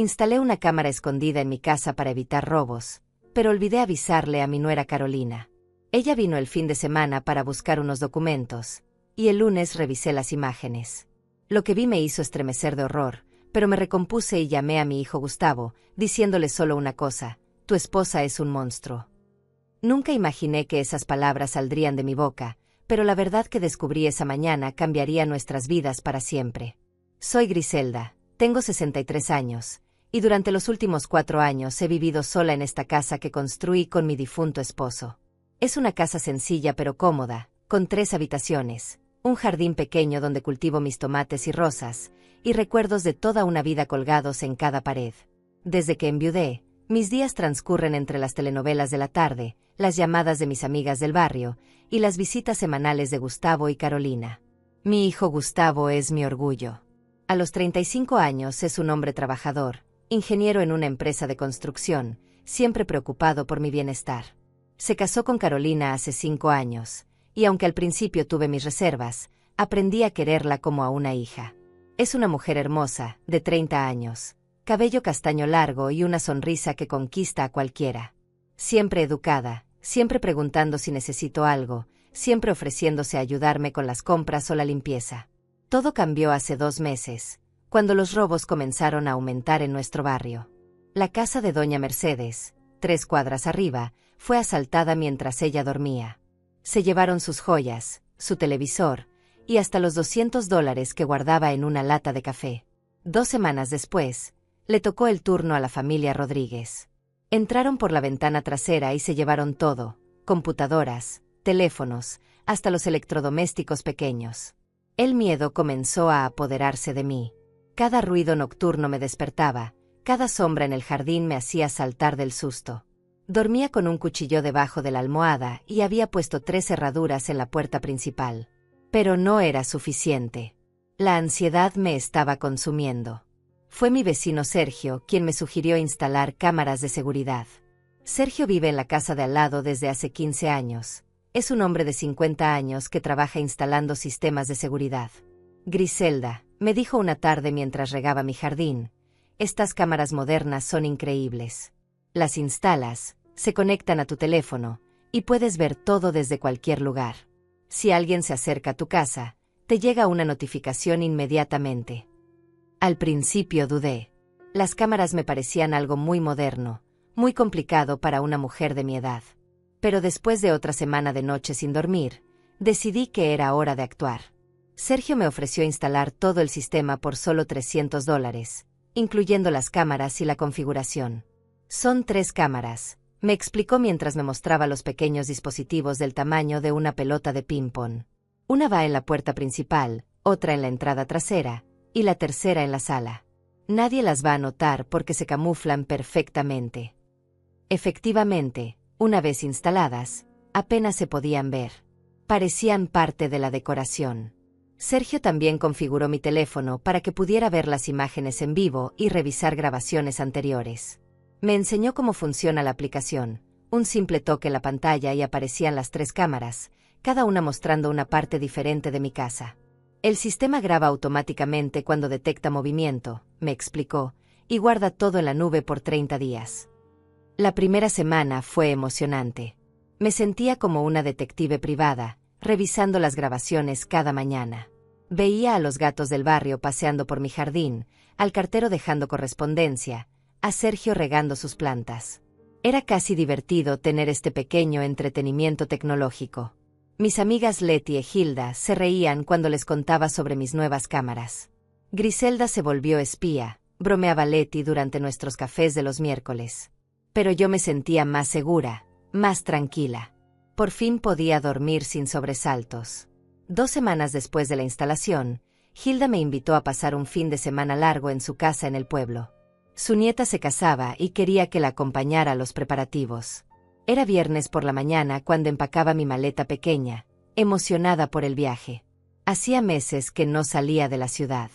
Instalé una cámara escondida en mi casa para evitar robos, pero olvidé avisarle a mi nuera Carolina. Ella vino el fin de semana para buscar unos documentos, y el lunes revisé las imágenes. Lo que vi me hizo estremecer de horror, pero me recompuse y llamé a mi hijo Gustavo, diciéndole solo una cosa: tu esposa es un monstruo. Nunca imaginé que esas palabras saldrían de mi boca, pero la verdad que descubrí esa mañana cambiaría nuestras vidas para siempre. Soy Griselda, tengo 63 años, y durante los últimos 4 años he vivido sola en esta casa que construí con mi difunto esposo. Es una casa sencilla pero cómoda, con 3 habitaciones, un jardín pequeño donde cultivo mis tomates y rosas, y recuerdos de toda una vida colgados en cada pared. Desde que enviudé, mis días transcurren entre las telenovelas de la tarde, las llamadas de mis amigas del barrio, y las visitas semanales de Gustavo y Carolina. Mi hijo Gustavo es mi orgullo. A los 35 años es un hombre trabajador, ingeniero en una empresa de construcción, siempre preocupado por mi bienestar. Se casó con Carolina hace 5 años, y aunque al principio tuve mis reservas, aprendí a quererla como a una hija. Es una mujer hermosa, de 30 años, cabello castaño largo y una sonrisa que conquista a cualquiera. Siempre educada, siempre preguntando si necesito algo, siempre ofreciéndose a ayudarme con las compras o la limpieza. Todo cambió hace 2 meses, cuando los robos comenzaron a aumentar en nuestro barrio. La casa de doña Mercedes, 3 cuadras arriba, fue asaltada mientras ella dormía. Se llevaron sus joyas, su televisor, y hasta los $200 que guardaba en una lata de café. 2 semanas después, le tocó el turno a la familia Rodríguez. Entraron por la ventana trasera y se llevaron todo: computadoras, teléfonos, hasta los electrodomésticos pequeños. El miedo comenzó a apoderarse de mí. Cada ruido nocturno me despertaba, cada sombra en el jardín me hacía saltar del susto. Dormía con un cuchillo debajo de la almohada y había puesto 3 cerraduras en la puerta principal. Pero no era suficiente. La ansiedad me estaba consumiendo. Fue mi vecino Sergio quien me sugirió instalar cámaras de seguridad. Sergio vive en la casa de al lado desde hace 15 años. Es un hombre de 50 años que trabaja instalando sistemas de seguridad. Griselda, me dijo una tarde mientras regaba mi jardín, estas cámaras modernas son increíbles. Las instalas, se conectan a tu teléfono, y puedes ver todo desde cualquier lugar. Si alguien se acerca a tu casa, te llega una notificación inmediatamente. Al principio dudé. Las cámaras me parecían algo muy moderno, muy complicado para una mujer de mi edad. Pero después de otra semana de noche sin dormir, decidí que era hora de actuar. Sergio me ofreció instalar todo el sistema por solo $300, incluyendo las cámaras y la configuración. Son 3 cámaras, me explicó mientras me mostraba los pequeños dispositivos del tamaño de una pelota de ping-pong. Una va en la puerta principal, otra en la entrada trasera, y la tercera en la sala. Nadie las va a notar porque se camuflan perfectamente. Efectivamente, una vez instaladas, apenas se podían ver. Parecían parte de la decoración. Sergio también configuró mi teléfono para que pudiera ver las imágenes en vivo y revisar grabaciones anteriores. Me enseñó cómo funciona la aplicación. Un simple toque en la pantalla y aparecían las 3 cámaras, cada una mostrando una parte diferente de mi casa. El sistema graba automáticamente cuando detecta movimiento, me explicó, y guarda todo en la nube por 30 días. La primera semana fue emocionante. Me sentía como una detective privada, revisando las grabaciones cada mañana. Veía a los gatos del barrio paseando por mi jardín, al cartero dejando correspondencia, a Sergio regando sus plantas. Era casi divertido tener este pequeño entretenimiento tecnológico. Mis amigas Leti y Hilda se reían cuando les contaba sobre mis nuevas cámaras. Griselda se volvió espía, bromeaba Leti durante nuestros cafés de los miércoles. Pero yo me sentía más segura, más tranquila. Por fin podía dormir sin sobresaltos. 2 semanas después de la instalación, Hilda me invitó a pasar un fin de semana largo en su casa en el pueblo. Su nieta se casaba y quería que la acompañara a los preparativos. Era viernes por la mañana cuando empacaba mi maleta pequeña, emocionada por el viaje. Hacía meses que no salía de la ciudad.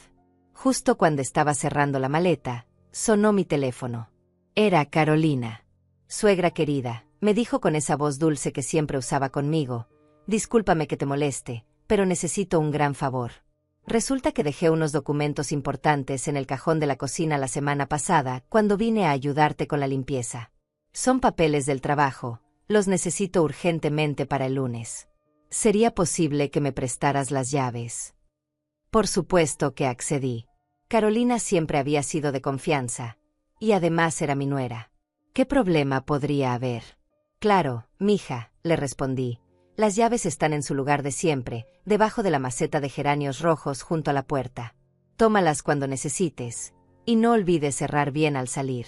Justo cuando estaba cerrando la maleta, sonó mi teléfono. Era Carolina. Suegra querida, me dijo con esa voz dulce que siempre usaba conmigo, discúlpame que te moleste, pero necesito un gran favor. Resulta que dejé unos documentos importantes en el cajón de la cocina la semana pasada cuando vine a ayudarte con la limpieza. Son papeles del trabajo, los necesito urgentemente para el lunes. ¿Sería posible que me prestaras las llaves? Por supuesto que accedí. Carolina siempre había sido de confianza, y además era mi nuera. ¿Qué problema podría haber? Claro, mija, le respondí. Las llaves están en su lugar de siempre, debajo de la maceta de geranios rojos junto a la puerta. Tómalas cuando necesites, y no olvides cerrar bien al salir.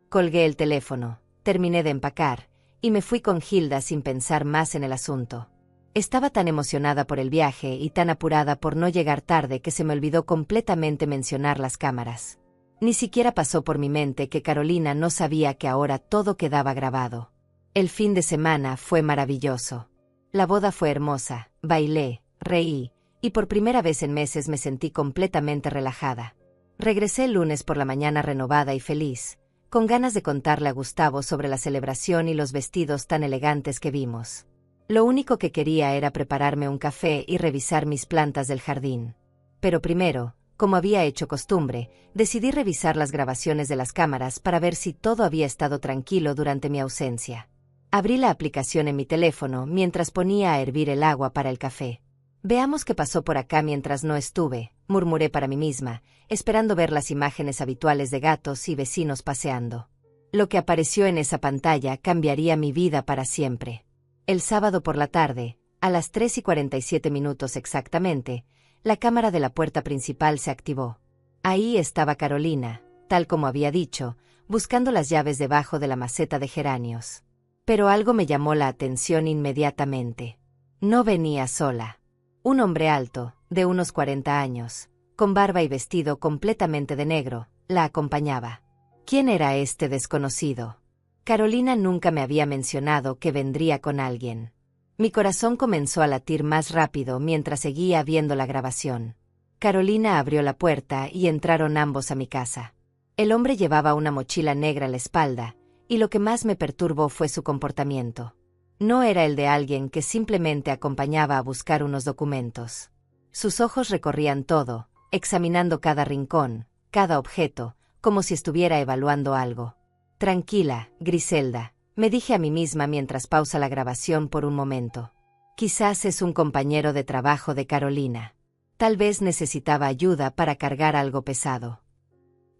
Colgué el teléfono, terminé de empacar, y me fui con Hilda sin pensar más en el asunto. Estaba tan emocionada por el viaje y tan apurada por no llegar tarde que se me olvidó completamente mencionar las cámaras. Ni siquiera pasó por mi mente que Carolina no sabía que ahora todo quedaba grabado. El fin de semana fue maravilloso. La boda fue hermosa, bailé, reí, y por primera vez en meses me sentí completamente relajada. Regresé el lunes por la mañana renovada y feliz, con ganas de contarle a Gustavo sobre la celebración y los vestidos tan elegantes que vimos. Lo único que quería era prepararme un café y revisar mis plantas del jardín. Pero primero, como había hecho costumbre, decidí revisar las grabaciones de las cámaras para ver si todo había estado tranquilo durante mi ausencia. Abrí la aplicación en mi teléfono mientras ponía a hervir el agua para el café. Veamos qué pasó por acá mientras no estuve, murmuré para mí misma, esperando ver las imágenes habituales de gatos y vecinos paseando. Lo que apareció en esa pantalla cambiaría mi vida para siempre. El sábado por la tarde, a las 3:47 exactamente, la cámara de la puerta principal se activó. Ahí estaba Carolina, tal como había dicho, buscando las llaves debajo de la maceta de geranios. Pero algo me llamó la atención inmediatamente. No venía sola. Un hombre alto, de unos 40 años, con barba y vestido completamente de negro, la acompañaba. ¿Quién era este desconocido? Carolina nunca me había mencionado que vendría con alguien. Mi corazón comenzó a latir más rápido mientras seguía viendo la grabación. Carolina abrió la puerta y entraron ambos a mi casa. El hombre llevaba una mochila negra a la espalda, y lo que más me perturbó fue su comportamiento. No era el de alguien que simplemente acompañaba a buscar unos documentos. Sus ojos recorrían todo, examinando cada rincón, cada objeto, como si estuviera evaluando algo. Tranquila, Griselda, me dije a mí misma mientras pausa la grabación por un momento. Quizás es un compañero de trabajo de Carolina. Tal vez necesitaba ayuda para cargar algo pesado.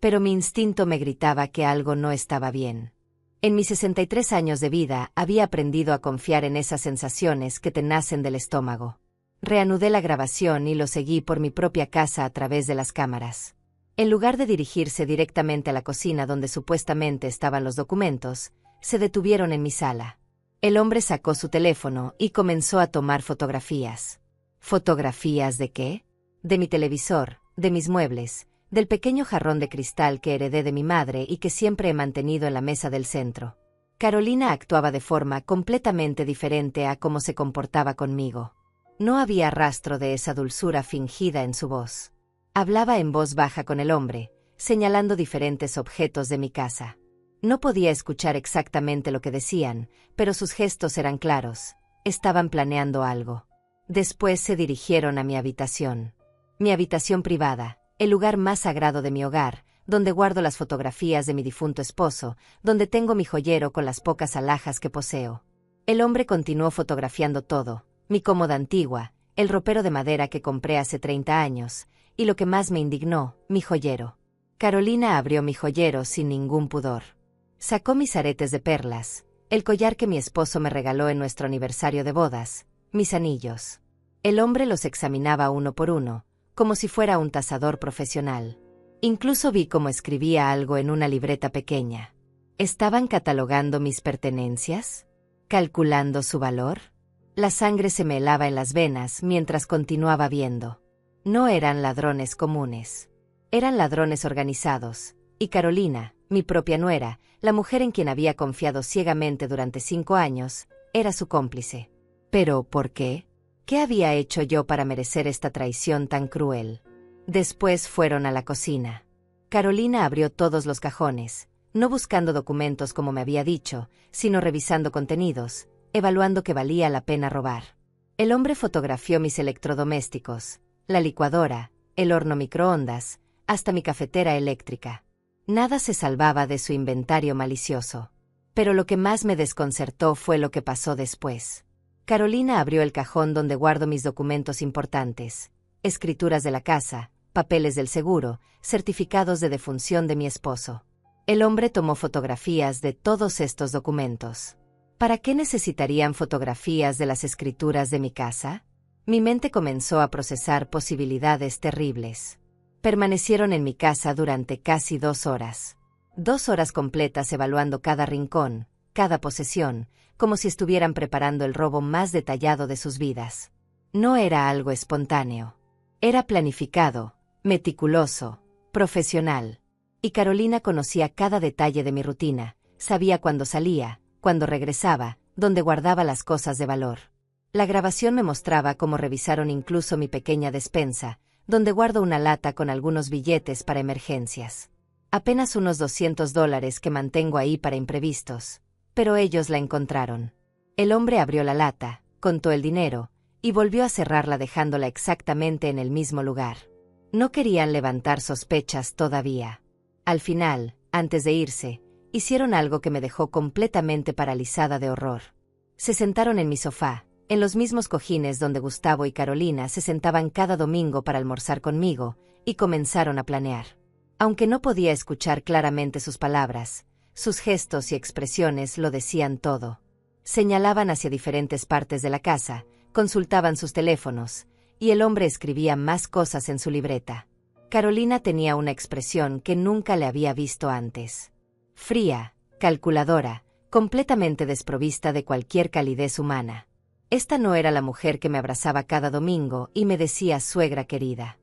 Pero mi instinto me gritaba que algo no estaba bien. En mis 63 años de vida había aprendido a confiar en esas sensaciones que te nacen del estómago. Reanudé la grabación y lo seguí por mi propia casa a través de las cámaras. En lugar de dirigirse directamente a la cocina donde supuestamente estaban los documentos, se detuvieron en mi sala. El hombre sacó su teléfono y comenzó a tomar fotografías. ¿Fotografías de qué? De mi televisor, de mis muebles, del pequeño jarrón de cristal que heredé de mi madre y que siempre he mantenido en la mesa del centro. Carolina actuaba de forma completamente diferente a cómo se comportaba conmigo. No había rastro de esa dulzura fingida en su voz. Hablaba en voz baja con el hombre, señalando diferentes objetos de mi casa. No podía escuchar exactamente lo que decían, pero sus gestos eran claros. Estaban planeando algo. Después se dirigieron a mi habitación. Mi habitación privada, el lugar más sagrado de mi hogar, donde guardo las fotografías de mi difunto esposo, donde tengo mi joyero con las pocas alhajas que poseo. El hombre continuó fotografiando todo, mi cómoda antigua, el ropero de madera que compré hace 30 años, y lo que más me indignó, mi joyero. Carolina abrió mi joyero sin ningún pudor. Sacó mis aretes de perlas, el collar que mi esposo me regaló en nuestro aniversario de bodas, mis anillos. El hombre los examinaba uno por uno, como si fuera un tasador profesional. Incluso vi cómo escribía algo en una libreta pequeña. ¿Estaban catalogando mis pertenencias? ¿Calculando su valor? La sangre se me helaba en las venas mientras continuaba viendo. No eran ladrones comunes. Eran ladrones organizados, y Carolina, mi propia nuera, la mujer en quien había confiado ciegamente durante 5 años, era su cómplice. ¿Pero por qué? ¿Qué había hecho yo para merecer esta traición tan cruel? Después fueron a la cocina. Carolina abrió todos los cajones, no buscando documentos como me había dicho, sino revisando contenidos, evaluando que valía la pena robar. El hombre fotografió mis electrodomésticos, la licuadora, el horno microondas, hasta mi cafetera eléctrica. Nada se salvaba de su inventario malicioso. Pero lo que más me desconcertó fue lo que pasó después. Carolina abrió el cajón donde guardo mis documentos importantes, escrituras de la casa, papeles del seguro, certificados de defunción de mi esposo. El hombre tomó fotografías de todos estos documentos. ¿Para qué necesitarían fotografías de las escrituras de mi casa? Mi mente comenzó a procesar posibilidades terribles. Permanecieron en mi casa durante casi 2 horas. 2 horas completas evaluando cada rincón, cada posesión, como si estuvieran preparando el robo más detallado de sus vidas. No era algo espontáneo. Era planificado, meticuloso, profesional. Y Carolina conocía cada detalle de mi rutina, sabía cuándo salía, cuándo regresaba, dónde guardaba las cosas de valor. La grabación me mostraba cómo revisaron incluso mi pequeña despensa, donde guardo una lata con algunos billetes para emergencias. Apenas unos $200 que mantengo ahí para imprevistos. Pero ellos la encontraron. El hombre abrió la lata, contó el dinero, y volvió a cerrarla dejándola exactamente en el mismo lugar. No querían levantar sospechas todavía. Al final, antes de irse, hicieron algo que me dejó completamente paralizada de horror. Se sentaron en mi sofá, en los mismos cojines donde Gustavo y Carolina se sentaban cada domingo para almorzar conmigo, y comenzaron a planear. Aunque no podía escuchar claramente sus palabras, sus gestos y expresiones lo decían todo. Señalaban hacia diferentes partes de la casa, consultaban sus teléfonos, y el hombre escribía más cosas en su libreta. Carolina tenía una expresión que nunca le había visto antes. Fría, calculadora, completamente desprovista de cualquier calidez humana. Esta no era la mujer que me abrazaba cada domingo y me decía suegra querida.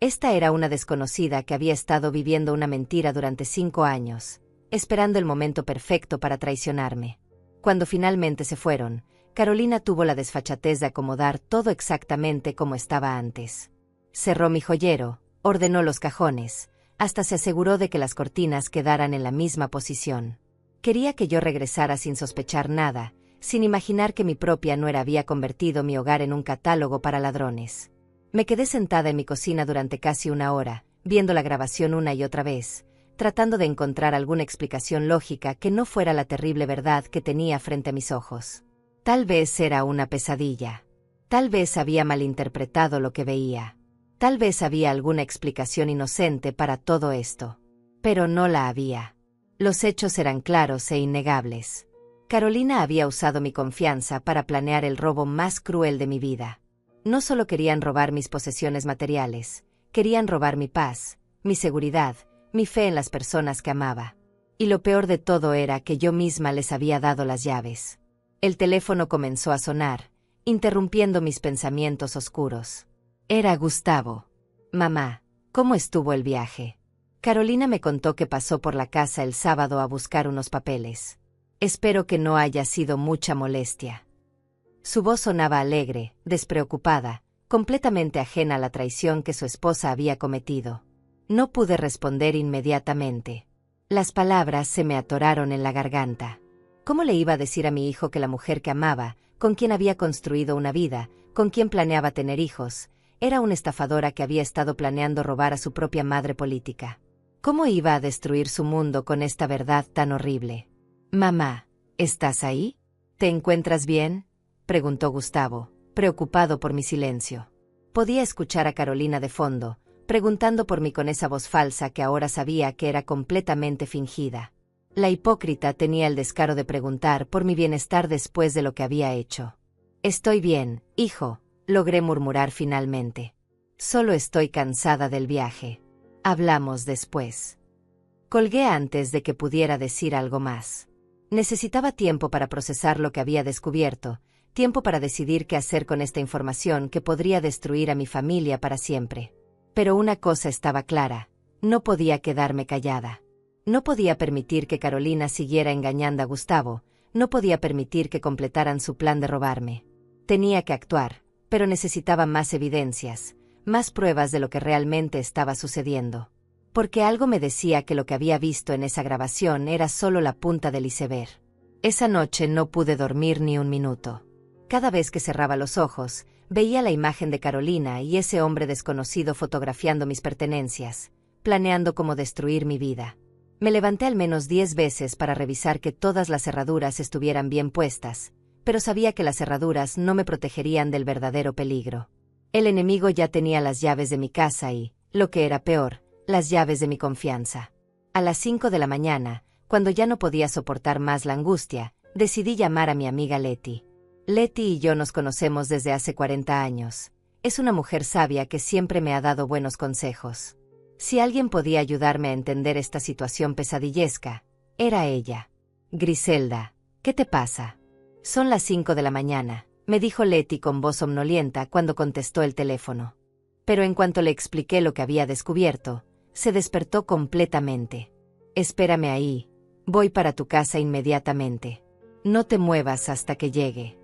Esta era una desconocida que había estado viviendo una mentira durante 5 años, esperando el momento perfecto para traicionarme. Cuando finalmente se fueron, Carolina tuvo la desfachatez de acomodar todo exactamente como estaba antes. Cerró mi joyero, ordenó los cajones, hasta se aseguró de que las cortinas quedaran en la misma posición. Quería que yo regresara sin sospechar nada, sin imaginar que mi propia nuera había convertido mi hogar en un catálogo para ladrones. Me quedé sentada en mi cocina durante casi 1 hora, viendo la grabación una y otra vez, tratando de encontrar alguna explicación lógica que no fuera la terrible verdad que tenía frente a mis ojos. Tal vez era una pesadilla. Tal vez había malinterpretado lo que veía. Tal vez había alguna explicación inocente para todo esto. Pero no la había. Los hechos eran claros e innegables. Carolina había usado mi confianza para planear el robo más cruel de mi vida. No solo querían robar mis posesiones materiales, querían robar mi paz, mi seguridad, mi fe en las personas que amaba. Y lo peor de todo era que yo misma les había dado las llaves. El teléfono comenzó a sonar, interrumpiendo mis pensamientos oscuros. Era Gustavo. Mamá, ¿cómo estuvo el viaje? Carolina me contó que pasó por la casa el sábado a buscar unos papeles. Espero que no haya sido mucha molestia. Su voz sonaba alegre, despreocupada, completamente ajena a la traición que su esposa había cometido. No pude responder inmediatamente. Las palabras se me atoraron en la garganta. ¿Cómo le iba a decir a mi hijo que la mujer que amaba, con quien había construido una vida, con quien planeaba tener hijos, era una estafadora que había estado planeando robar a su propia madre política? ¿Cómo iba a destruir su mundo con esta verdad tan horrible? Mamá, ¿estás ahí? ¿Te encuentras bien?, preguntó Gustavo, preocupado por mi silencio. Podía escuchar a Carolina de fondo, preguntando por mí con esa voz falsa que ahora sabía que era completamente fingida. La hipócrita tenía el descaro de preguntar por mi bienestar después de lo que había hecho. Estoy bien, hijo, logré murmurar finalmente. Solo estoy cansada del viaje. Hablamos después. Colgué antes de que pudiera decir algo más. Necesitaba tiempo para procesar lo que había descubierto, tiempo para decidir qué hacer con esta información que podría destruir a mi familia para siempre. Pero una cosa estaba clara, no podía quedarme callada. No podía permitir que Carolina siguiera engañando a Gustavo, no podía permitir que completaran su plan de robarme. Tenía que actuar, pero necesitaba más evidencias, más pruebas de lo que realmente estaba sucediendo. Porque algo me decía que lo que había visto en esa grabación era solo la punta del iceberg. Esa noche no pude dormir ni un minuto. Cada vez que cerraba los ojos, Veía la imagen de Carolina y ese hombre desconocido fotografiando mis pertenencias, planeando cómo destruir mi vida. Me levanté al menos 10 veces para revisar que todas las cerraduras estuvieran bien puestas, pero sabía que las cerraduras no me protegerían del verdadero peligro. El enemigo ya tenía las llaves de mi casa y, lo que era peor, las llaves de mi confianza. A las 5 de la mañana, cuando ya no podía soportar más la angustia, decidí llamar a mi amiga Letty. Letty y yo nos conocemos desde hace 40 años. Es una mujer sabia que siempre me ha dado buenos consejos. Si alguien podía ayudarme a entender esta situación pesadillesca, era ella. Griselda, ¿qué te pasa? Son las 5 de la mañana, me dijo Letty con voz somnolienta cuando contestó el teléfono. Pero en cuanto le expliqué lo que había descubierto, se despertó completamente. Espérame ahí, voy para tu casa inmediatamente. No te muevas hasta que llegue.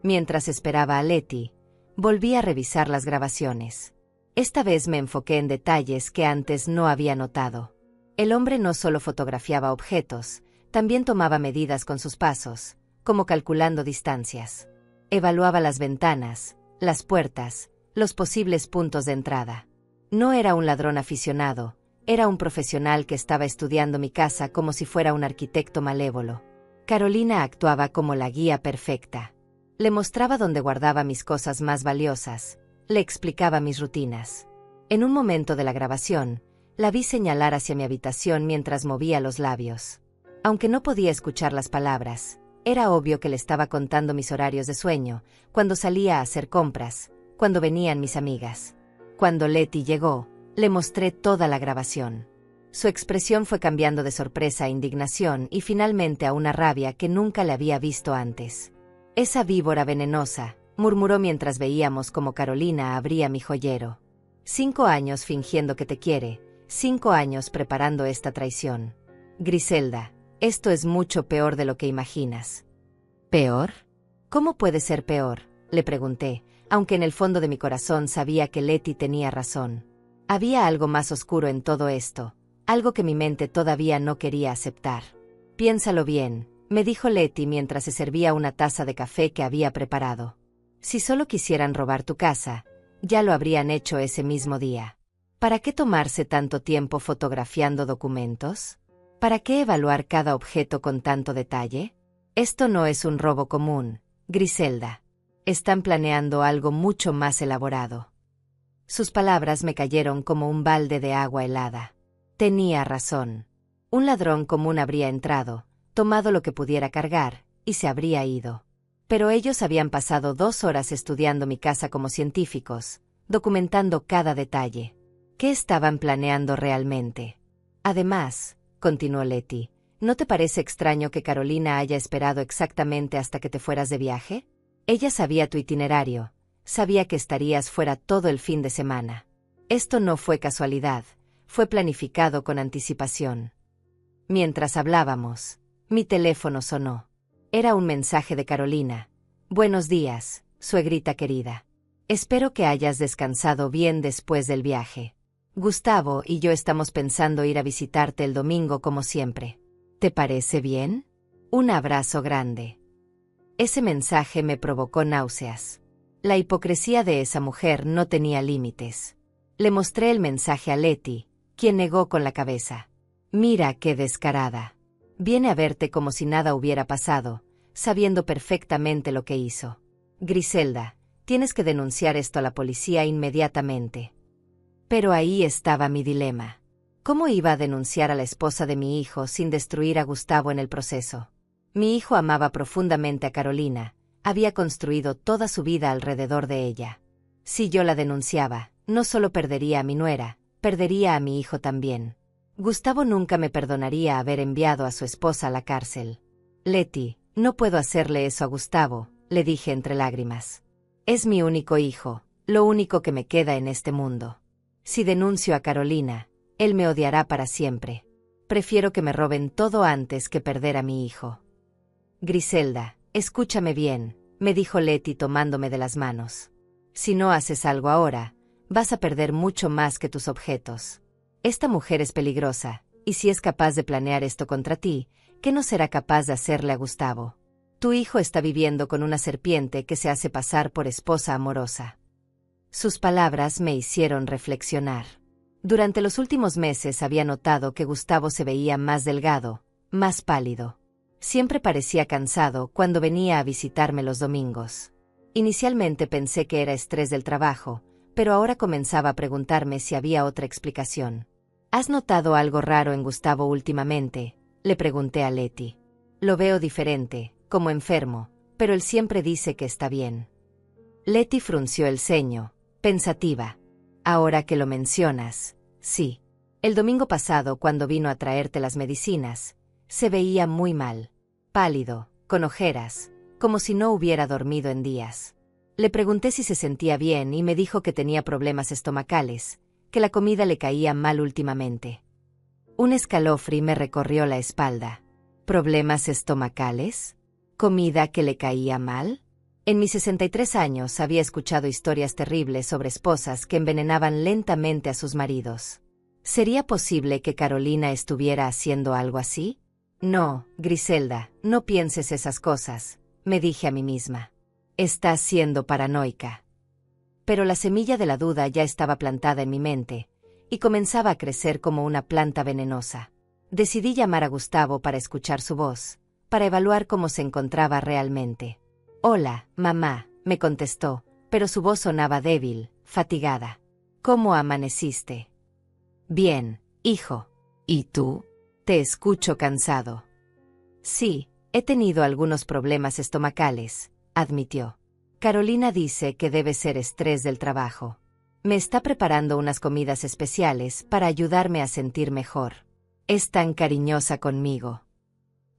Mientras esperaba a Letty, volví a revisar las grabaciones. Esta vez me enfoqué en detalles que antes no había notado. El hombre no solo fotografiaba objetos, también tomaba medidas con sus pasos, como calculando distancias. Evaluaba las ventanas, las puertas, los posibles puntos de entrada. No era un ladrón aficionado, era un profesional que estaba estudiando mi casa como si fuera un arquitecto malévolo. Carolina actuaba como la guía perfecta. Le mostraba dónde guardaba mis cosas más valiosas, le explicaba mis rutinas. En un momento de la grabación, la vi señalar hacia mi habitación mientras movía los labios. Aunque no podía escuchar las palabras, era obvio que le estaba contando mis horarios de sueño, cuando salía a hacer compras, cuando venían mis amigas. Cuando Letty llegó, le mostré toda la grabación. Su expresión fue cambiando de sorpresa a indignación y finalmente a una rabia que nunca le había visto antes. Esa víbora venenosa, murmuró mientras veíamos cómo Carolina abría mi joyero. 5 años fingiendo que te quiere, 5 años preparando esta traición. Griselda, esto es mucho peor de lo que imaginas. ¿Peor? ¿Cómo puede ser peor?, le pregunté, aunque en el fondo de mi corazón sabía que Letty tenía razón. Había algo más oscuro en todo esto, algo que mi mente todavía no quería aceptar. Piénsalo bien, me dijo Letty mientras se servía una taza de café que había preparado. Si solo quisieran robar tu casa, ya lo habrían hecho ese mismo día. ¿Para qué tomarse tanto tiempo fotografiando documentos? ¿Para qué evaluar cada objeto con tanto detalle? Esto no es un robo común, Griselda. Están planeando algo mucho más elaborado. Sus palabras me cayeron como un balde de agua helada. Tenía razón. Un ladrón común habría entrado, tomado lo que pudiera cargar, y se habría ido. Pero ellos habían pasado 2 horas estudiando mi casa como científicos, documentando cada detalle. ¿Qué estaban planeando realmente? Además, continuó Letty, ¿no te parece extraño que Carolina haya esperado exactamente hasta que te fueras de viaje? Ella sabía tu itinerario, sabía que estarías fuera todo el fin de semana. Esto no fue casualidad, fue planificado con anticipación. Mientras hablábamos, mi teléfono sonó. Era un mensaje de Carolina. Buenos días, suegrita querida. Espero que hayas descansado bien después del viaje. Gustavo y yo estamos pensando ir a visitarte el domingo como siempre. ¿Te parece bien? Un abrazo grande. Ese mensaje me provocó náuseas. La hipocresía de esa mujer no tenía límites. Le mostré el mensaje a Letty, quien negó con la cabeza. Mira qué descarada. Viene a verte como si nada hubiera pasado, sabiendo perfectamente lo que hizo. Griselda, tienes que denunciar esto a la policía inmediatamente. Pero ahí estaba mi dilema. ¿Cómo iba a denunciar a la esposa de mi hijo sin destruir a Gustavo en el proceso? Mi hijo amaba profundamente a Carolina, había construido toda su vida alrededor de ella. Si yo la denunciaba, no solo perdería a mi nuera, perdería a mi hijo también. Gustavo nunca me perdonaría haber enviado a su esposa a la cárcel. Letty, no puedo hacerle eso a Gustavo, le dije entre lágrimas. Es mi único hijo, lo único que me queda en este mundo. Si denuncio a Carolina, él me odiará para siempre. Prefiero que me roben todo antes que perder a mi hijo. Griselda, escúchame bien, me dijo Letty tomándome de las manos. Si no haces algo ahora, vas a perder mucho más que tus objetos. Esta mujer es peligrosa, y si es capaz de planear esto contra ti, ¿qué no será capaz de hacerle a Gustavo? Tu hijo está viviendo con una serpiente que se hace pasar por esposa amorosa. Sus palabras me hicieron reflexionar. Durante los últimos meses había notado que Gustavo se veía más delgado, más pálido. Siempre parecía cansado cuando venía a visitarme los domingos. Inicialmente pensé que era estrés del trabajo, pero ahora comenzaba a preguntarme si había otra explicación. ¿Has notado algo raro en Gustavo últimamente?, le pregunté a Leti. Lo veo diferente, como enfermo, pero él siempre dice que está bien. Leti frunció el ceño, pensativa. Ahora que lo mencionas, sí. El domingo pasado, cuando vino a traerte las medicinas, se veía muy mal, pálido, con ojeras, como si no hubiera dormido en días. Le pregunté si se sentía bien y me dijo que tenía problemas estomacales, que la comida le caía mal últimamente. Un escalofrío me recorrió la espalda. ¿Problemas estomacales? ¿Comida que le caía mal? En mis 63 años había escuchado historias terribles sobre esposas que envenenaban lentamente a sus maridos. ¿Sería posible que Carolina estuviera haciendo algo así? No, Griselda, no pienses esas cosas, me dije a mí misma. Estás siendo paranoica. Pero la semilla de la duda ya estaba plantada en mi mente, y comenzaba a crecer como una planta venenosa. Decidí llamar a Gustavo para escuchar su voz, para evaluar cómo se encontraba realmente. Hola, mamá, me contestó, pero su voz sonaba débil, fatigada. ¿Cómo amaneciste? Bien, hijo. ¿Y tú? Te escucho cansado. Sí, he tenido algunos problemas estomacales, admitió. Carolina dice que debe ser estrés del trabajo. Me está preparando unas comidas especiales para ayudarme a sentir mejor. Es tan cariñosa conmigo.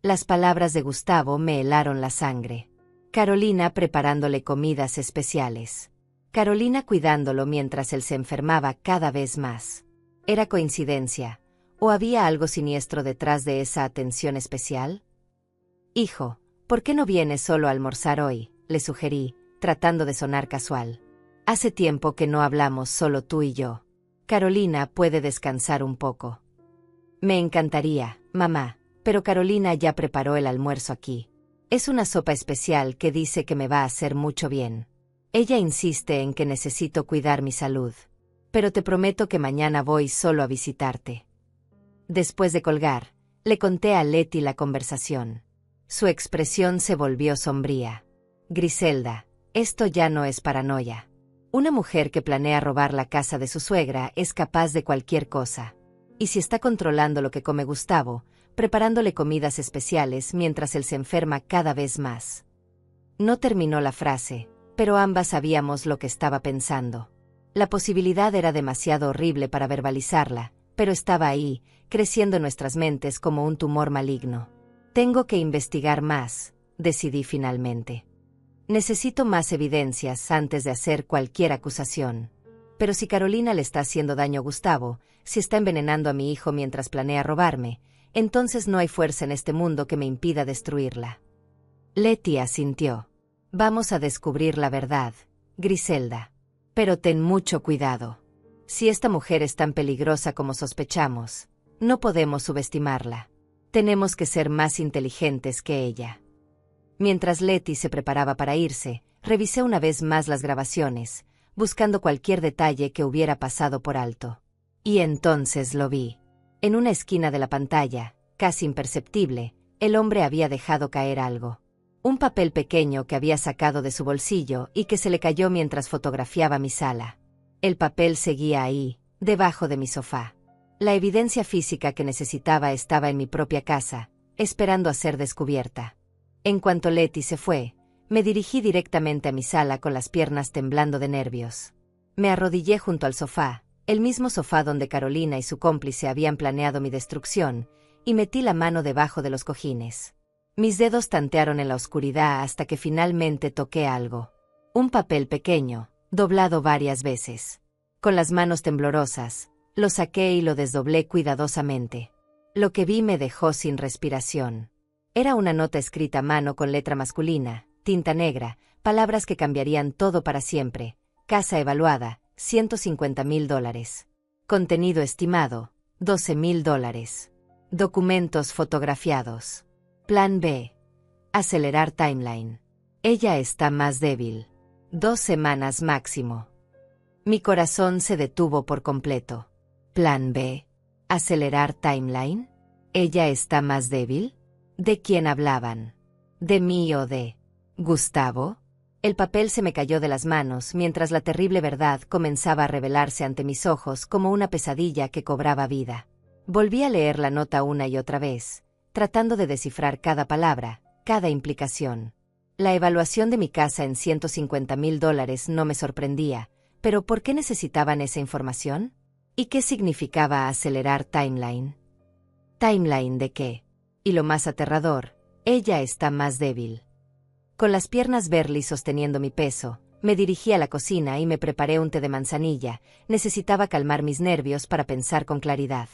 Las palabras de Gustavo me helaron la sangre. Carolina preparándole comidas especiales. Carolina cuidándolo mientras él se enfermaba cada vez más. ¿Era coincidencia? ¿O había algo siniestro detrás de esa atención especial? Hijo, ¿por qué no vienes solo a almorzar hoy?, le sugerí, tratando de sonar casual. Hace tiempo que no hablamos solo tú y yo. Carolina puede descansar un poco. Me encantaría, mamá, pero Carolina ya preparó el almuerzo aquí. Es una sopa especial que dice que me va a hacer mucho bien. Ella insiste en que necesito cuidar mi salud. Pero te prometo que mañana voy solo a visitarte. Después de colgar, le conté a Leti la conversación. Su expresión se volvió sombría. Griselda, esto ya no es paranoia. Una mujer que planea robar la casa de su suegra es capaz de cualquier cosa. Y si está controlando lo que come Gustavo, preparándole comidas especiales mientras él se enferma cada vez más. No terminó la frase, pero ambas sabíamos lo que estaba pensando. La posibilidad era demasiado horrible para verbalizarla, pero estaba ahí, creciendo en nuestras mentes como un tumor maligno. Tengo que investigar más, decidí finalmente. Necesito más evidencias antes de hacer cualquier acusación. Pero si Carolina le está haciendo daño a Gustavo, si está envenenando a mi hijo mientras planea robarme, entonces no hay fuerza en este mundo que me impida destruirla. Leti asintió. Vamos a descubrir la verdad, Griselda. Pero ten mucho cuidado. Si esta mujer es tan peligrosa como sospechamos, no podemos subestimarla. Tenemos que ser más inteligentes que ella. Mientras Leti se preparaba para irse, revisé una vez más las grabaciones, buscando cualquier detalle que hubiera pasado por alto. Y entonces lo vi. En una esquina de la pantalla, casi imperceptible, el hombre había dejado caer algo. Un papel pequeño que había sacado de su bolsillo y que se le cayó mientras fotografiaba mi sala. El papel seguía ahí, debajo de mi sofá. La evidencia física que necesitaba estaba en mi propia casa, esperando a ser descubierta. En cuanto Leti se fue, me dirigí directamente a mi sala con las piernas temblando de nervios. Me arrodillé junto al sofá, el mismo sofá donde Carolina y su cómplice habían planeado mi destrucción, y metí la mano debajo de los cojines. Mis dedos tantearon en la oscuridad hasta que finalmente toqué algo. Un papel pequeño, doblado varias veces. Con las manos temblorosas, lo saqué y lo desdoblé cuidadosamente. Lo que vi me dejó sin respiración. Era una nota escrita a mano con letra masculina, tinta negra, palabras que cambiarían todo para siempre. Casa evaluada, $150,000. Contenido estimado, $12,000. Documentos fotografiados. Plan B. Acelerar timeline. Ella está más débil. 2 semanas máximo. Mi corazón se detuvo por completo. Plan B. Acelerar timeline. ¿Ella está más débil? ¿De quién hablaban? ¿De mí o de Gustavo? El papel se me cayó de las manos mientras la terrible verdad comenzaba a revelarse ante mis ojos como una pesadilla que cobraba vida. Volví a leer la nota una y otra vez, tratando de descifrar cada palabra, cada implicación. La evaluación de mi casa en $150,000 no me sorprendía, pero ¿por qué necesitaban esa información? ¿Y qué significaba acelerar timeline? ¿Timeline de qué? Y lo más aterrador, ella está más débil. Con las piernas Berly sosteniendo mi peso, me dirigí a la cocina y me preparé un té de manzanilla. Necesitaba calmar mis nervios para pensar con claridad.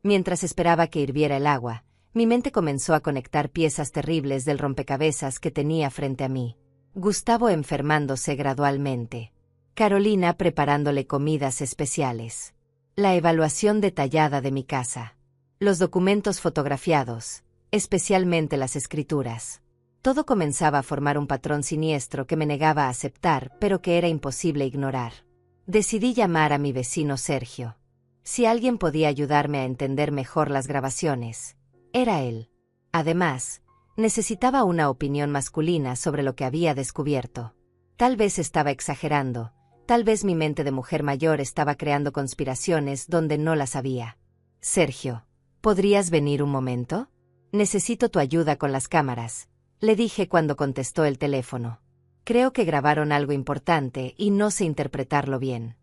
Mientras esperaba que hirviera el agua, mi mente comenzó a conectar piezas terribles del rompecabezas que tenía frente a mí. Gustavo enfermándose gradualmente. Carolina preparándole comidas especiales. La evaluación detallada de mi casa. Los documentos fotografiados, especialmente las escrituras. Todo comenzaba a formar un patrón siniestro que me negaba a aceptar, pero que era imposible ignorar. Decidí llamar a mi vecino Sergio. Si alguien podía ayudarme a entender mejor las grabaciones, era él. Además, necesitaba una opinión masculina sobre lo que había descubierto. Tal vez estaba exagerando, tal vez mi mente de mujer mayor estaba creando conspiraciones donde no las había. Sergio, ¿podrías venir un momento? Necesito tu ayuda con las cámaras, le dije cuando contestó el teléfono. Creo que grabaron algo importante y no sé interpretarlo bien.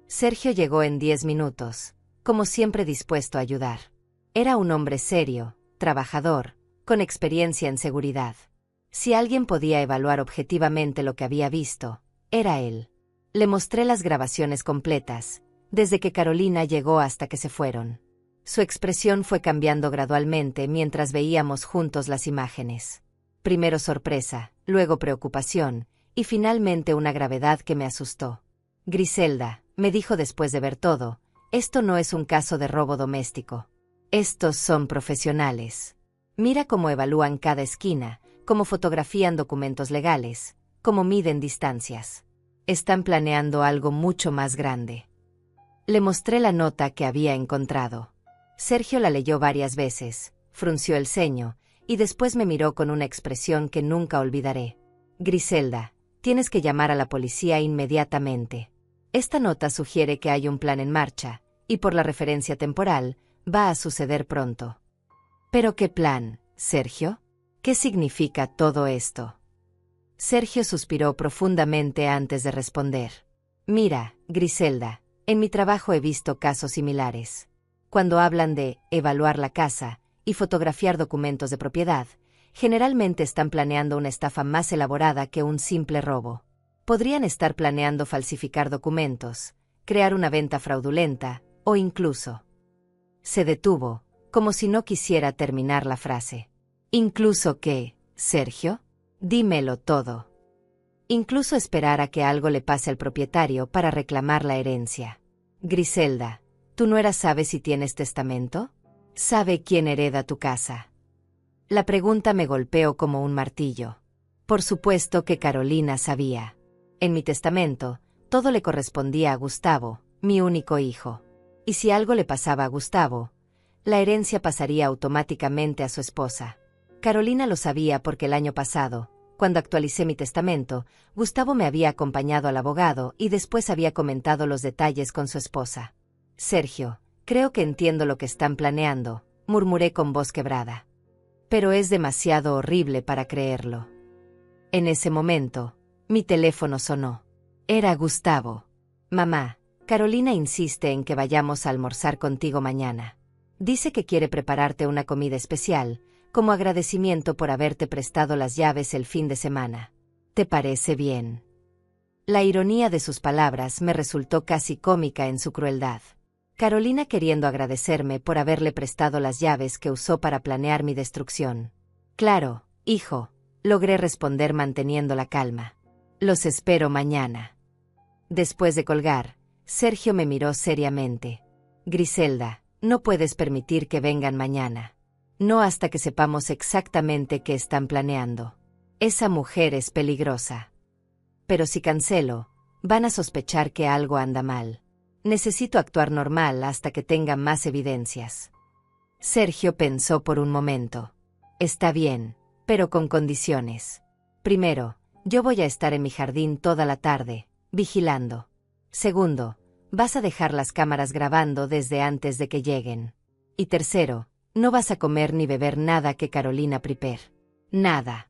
Sergio llegó en 10 minutos, como siempre dispuesto a ayudar. Era un hombre serio, trabajador, con experiencia en seguridad. Si alguien podía evaluar objetivamente lo que había visto, era él. Le mostré las grabaciones completas, desde que Carolina llegó hasta que se fueron. Su expresión fue cambiando gradualmente mientras veíamos juntos las imágenes. Primero sorpresa, luego preocupación, y finalmente una gravedad que me asustó. Griselda, me dijo después de ver todo, esto no es un caso de robo doméstico. Estos son profesionales. Mira cómo evalúan cada esquina, cómo fotografían documentos legales, cómo miden distancias. Están planeando algo mucho más grande. Le mostré la nota que había encontrado. Sergio la leyó varias veces, frunció el ceño, y después me miró con una expresión que nunca olvidaré. Griselda, tienes que llamar a la policía inmediatamente. Esta nota sugiere que hay un plan en marcha, y por la referencia temporal, va a suceder pronto. ¿Pero qué plan, Sergio? ¿Qué significa todo esto? Sergio suspiró profundamente antes de responder. Mira, Griselda, en mi trabajo he visto casos similares. Cuando hablan de evaluar la casa y fotografiar documentos de propiedad, generalmente están planeando una estafa más elaborada que un simple robo. Podrían estar planeando falsificar documentos, crear una venta fraudulenta, o incluso... Se detuvo, como si no quisiera terminar la frase. ¿Incluso qué, Sergio? Dímelo todo. Incluso esperar a que algo le pase al propietario para reclamar la herencia. Griselda, ¿tu nuera sabe si tienes testamento? ¿Sabe quién hereda tu casa? La pregunta me golpeó como un martillo. Por supuesto que Carolina sabía. En mi testamento, todo le correspondía a Gustavo, mi único hijo. Y si algo le pasaba a Gustavo, la herencia pasaría automáticamente a su esposa. Carolina lo sabía porque el año pasado, cuando actualicé mi testamento, Gustavo me había acompañado al abogado y después había comentado los detalles con su esposa. Sergio, creo que entiendo lo que están planeando, murmuré con voz quebrada. Pero es demasiado horrible para creerlo. En ese momento, mi teléfono sonó. Era Gustavo. Mamá, Carolina insiste en que vayamos a almorzar contigo mañana. Dice que quiere prepararte una comida especial, como agradecimiento por haberte prestado las llaves el fin de semana. ¿Te parece bien? La ironía de sus palabras me resultó casi cómica en su crueldad. Carolina queriendo agradecerme por haberle prestado las llaves que usó para planear mi destrucción. Claro, hijo, logré responder manteniendo la calma. Los espero mañana. Después de colgar, Sergio me miró seriamente. Griselda, no puedes permitir que vengan mañana. No hasta que sepamos exactamente qué están planeando. Esa mujer es peligrosa. Pero si cancelo, van a sospechar que algo anda mal. Necesito actuar normal hasta que tenga más evidencias. Sergio pensó por un momento. Está bien, pero con condiciones. Primero, yo voy a estar en mi jardín toda la tarde, vigilando. Segundo, vas a dejar las cámaras grabando desde antes de que lleguen. Y tercero, no vas a comer ni beber nada que Carolina prepare. Nada.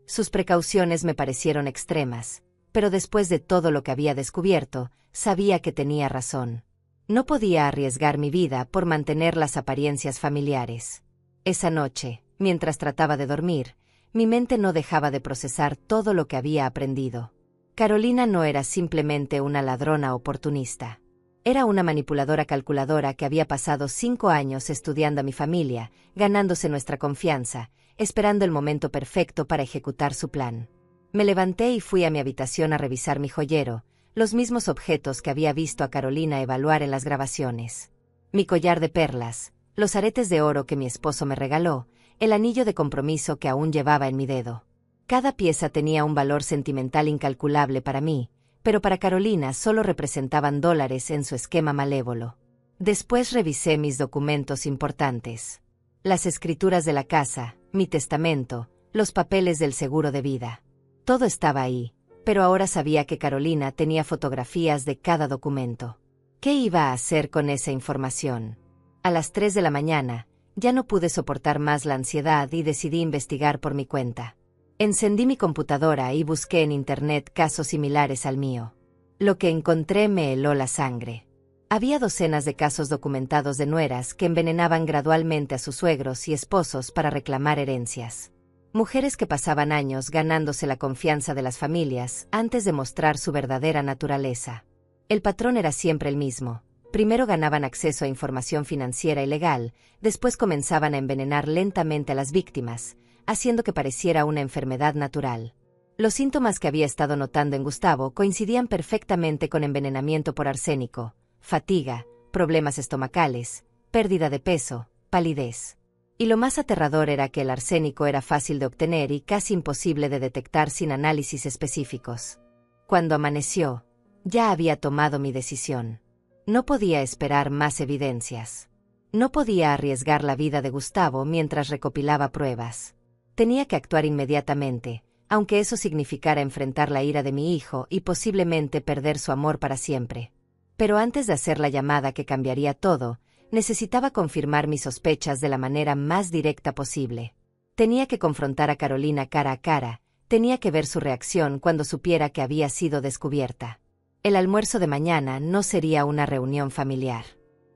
Sus precauciones me parecieron extremas, pero después de todo lo que había descubierto, sabía que tenía razón. No podía arriesgar mi vida por mantener las apariencias familiares. Esa noche, mientras trataba de dormir, mi mente no dejaba de procesar todo lo que había aprendido. Carolina no era simplemente una ladrona oportunista. Era una manipuladora calculadora que había pasado 5 años estudiando a mi familia, ganándose nuestra confianza, esperando el momento perfecto para ejecutar su plan. Me levanté y fui a mi habitación a revisar mi joyero, los mismos objetos que había visto a Carolina evaluar en las grabaciones. Mi collar de perlas, los aretes de oro que mi esposo me regaló, el anillo de compromiso que aún llevaba en mi dedo. Cada pieza tenía un valor sentimental incalculable para mí, pero para Carolina solo representaban dólares en su esquema malévolo. Después revisé mis documentos importantes. Las escrituras de la casa, mi testamento, los papeles del seguro de vida. Todo estaba ahí, pero ahora sabía que Carolina tenía fotografías de cada documento. ¿Qué iba a hacer con esa información? A las 3 de la mañana, ya no pude soportar más la ansiedad y decidí investigar por mi cuenta. Encendí mi computadora y busqué en internet casos similares al mío. Lo que encontré me heló la sangre. Había docenas de casos documentados de nueras que envenenaban gradualmente a sus suegros y esposos para reclamar herencias. Mujeres que pasaban años ganándose la confianza de las familias antes de mostrar su verdadera naturaleza. El patrón era siempre el mismo. Primero ganaban acceso a información financiera ilegal, después comenzaban a envenenar lentamente a las víctimas, haciendo que pareciera una enfermedad natural. Los síntomas que había estado notando en Gustavo coincidían perfectamente con envenenamiento por arsénico: fatiga, problemas estomacales, pérdida de peso, palidez. Y lo más aterrador era que el arsénico era fácil de obtener y casi imposible de detectar sin análisis específicos. Cuando amaneció, ya había tomado mi decisión. No podía esperar más evidencias. No podía arriesgar la vida de Gustavo mientras recopilaba pruebas. Tenía que actuar inmediatamente, aunque eso significara enfrentar la ira de mi hijo y posiblemente perder su amor para siempre. Pero antes de hacer la llamada que cambiaría todo, necesitaba confirmar mis sospechas de la manera más directa posible. Tenía que confrontar a Carolina cara a cara, tenía que ver su reacción cuando supiera que había sido descubierta. El almuerzo de mañana no sería una reunión familiar.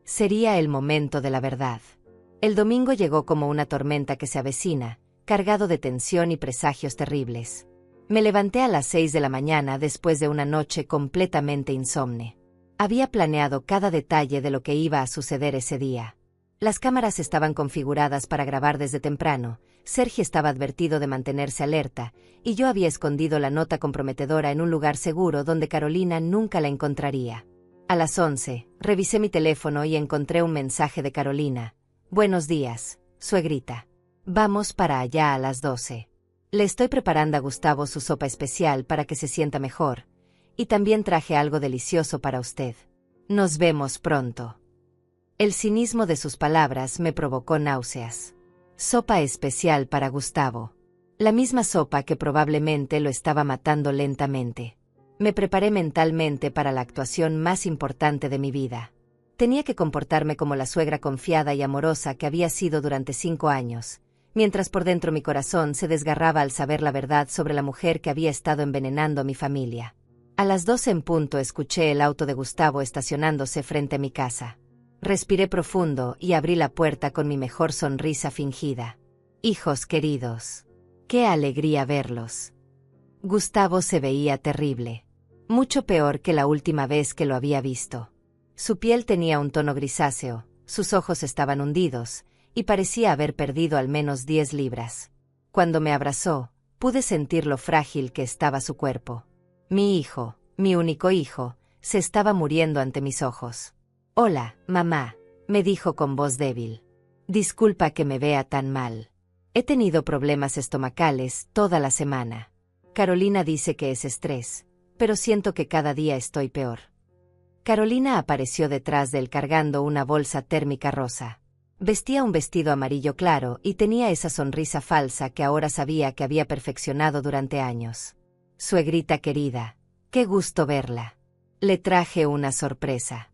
Sería el momento de la verdad. El domingo llegó como una tormenta que se avecina, cargado de tensión y presagios terribles. Me levanté a las 6 de la mañana después de una noche completamente insomne. Había planeado cada detalle de lo que iba a suceder ese día. Las cámaras estaban configuradas para grabar desde temprano, Sergio estaba advertido de mantenerse alerta, y yo había escondido la nota comprometedora en un lugar seguro donde Carolina nunca la encontraría. A las 11, revisé mi teléfono y encontré un mensaje de Carolina. Buenos días, suegrita. Vamos para allá a las 12. Le estoy preparando a Gustavo su sopa especial para que se sienta mejor. Y también traje algo delicioso para usted. Nos vemos pronto. El cinismo de sus palabras me provocó náuseas. Sopa especial para Gustavo. La misma sopa que probablemente lo estaba matando lentamente. Me preparé mentalmente para la actuación más importante de mi vida. Tenía que comportarme como la suegra confiada y amorosa que había sido durante 5 años, mientras por dentro mi corazón se desgarraba al saber la verdad sobre la mujer que había estado envenenando a mi familia. A las 12 en punto escuché el auto de Gustavo estacionándose frente a mi casa. Respiré profundo y abrí la puerta con mi mejor sonrisa fingida. Hijos queridos. ¡Qué alegría verlos! Gustavo se veía terrible. Mucho peor que la última vez que lo había visto. Su piel tenía un tono grisáceo, sus ojos estaban hundidos, y parecía haber perdido al menos 10 libras. Cuando me abrazó, pude sentir lo frágil que estaba su cuerpo. Mi hijo, mi único hijo, se estaba muriendo ante mis ojos. «Hola, mamá», me dijo con voz débil. Disculpa que me vea tan mal. He tenido problemas estomacales toda la semana. Carolina dice que es estrés, pero siento que cada día estoy peor. Carolina apareció detrás de él cargando una bolsa térmica rosa. Vestía un vestido amarillo claro y tenía esa sonrisa falsa que ahora sabía que había perfeccionado durante años. Suegrita querida, qué gusto verla. Le traje una sorpresa.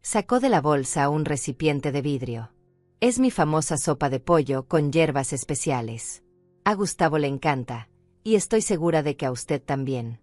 Sacó de la bolsa un recipiente de vidrio. Es mi famosa sopa de pollo con hierbas especiales. A Gustavo le encanta, y estoy segura de que a usted también.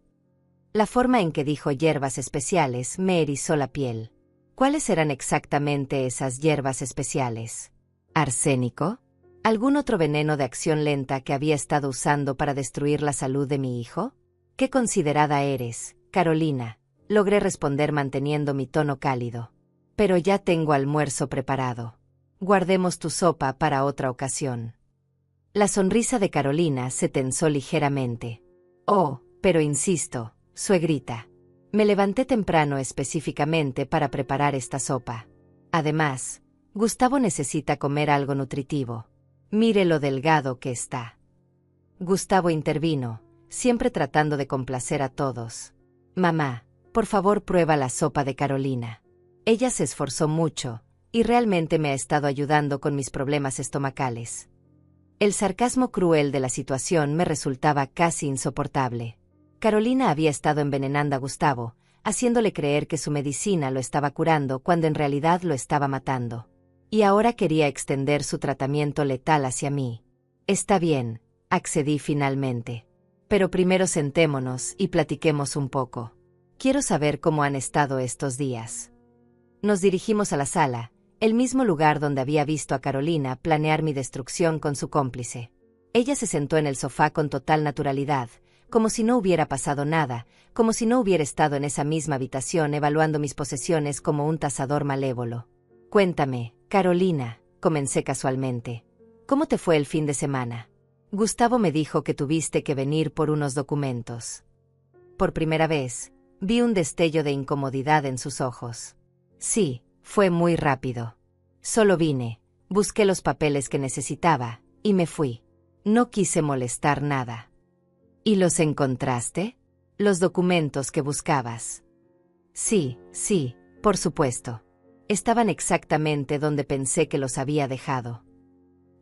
La forma en que dijo hierbas especiales me erizó la piel. ¿Cuáles eran exactamente esas hierbas especiales? ¿Arsénico? ¿Algún otro veneno de acción lenta que había estado usando para destruir la salud de mi hijo? ¿Qué considerada eres, Carolina? Logré responder manteniendo mi tono cálido. Pero ya tengo almuerzo preparado. Guardemos tu sopa para otra ocasión. La sonrisa de Carolina se tensó ligeramente. Oh, pero insisto, suegrita. Me levanté temprano específicamente para preparar esta sopa. Además, Gustavo necesita comer algo nutritivo. Mire lo delgado que está. Gustavo intervino, siempre tratando de complacer a todos. Mamá, por favor prueba la sopa de Carolina. Ella se esforzó mucho, y realmente me ha estado ayudando con mis problemas estomacales. El sarcasmo cruel de la situación me resultaba casi insoportable. Carolina había estado envenenando a Gustavo, haciéndole creer que su medicina lo estaba curando cuando en realidad lo estaba matando. Y ahora quería extender su tratamiento letal hacia mí. Está bien, accedí finalmente. Pero primero sentémonos y platiquemos un poco. Quiero saber cómo han estado estos días. Nos dirigimos a la sala, el mismo lugar donde había visto a Carolina planear mi destrucción con su cómplice. Ella se sentó en el sofá con total naturalidad, como si no hubiera pasado nada, como si no hubiera estado en esa misma habitación evaluando mis posesiones como un tasador malévolo. Cuéntame, Carolina, comencé casualmente. ¿Cómo te fue el fin de semana? Gustavo me dijo que tuviste que venir por unos documentos. Por primera vez, vi un destello de incomodidad en sus ojos. Sí, fue muy rápido. Solo vine, busqué los papeles que necesitaba, y me fui. No quise molestar nada. ¿Y los encontraste? Los documentos que buscabas. Sí, por supuesto. Estaban exactamente donde pensé que los había dejado.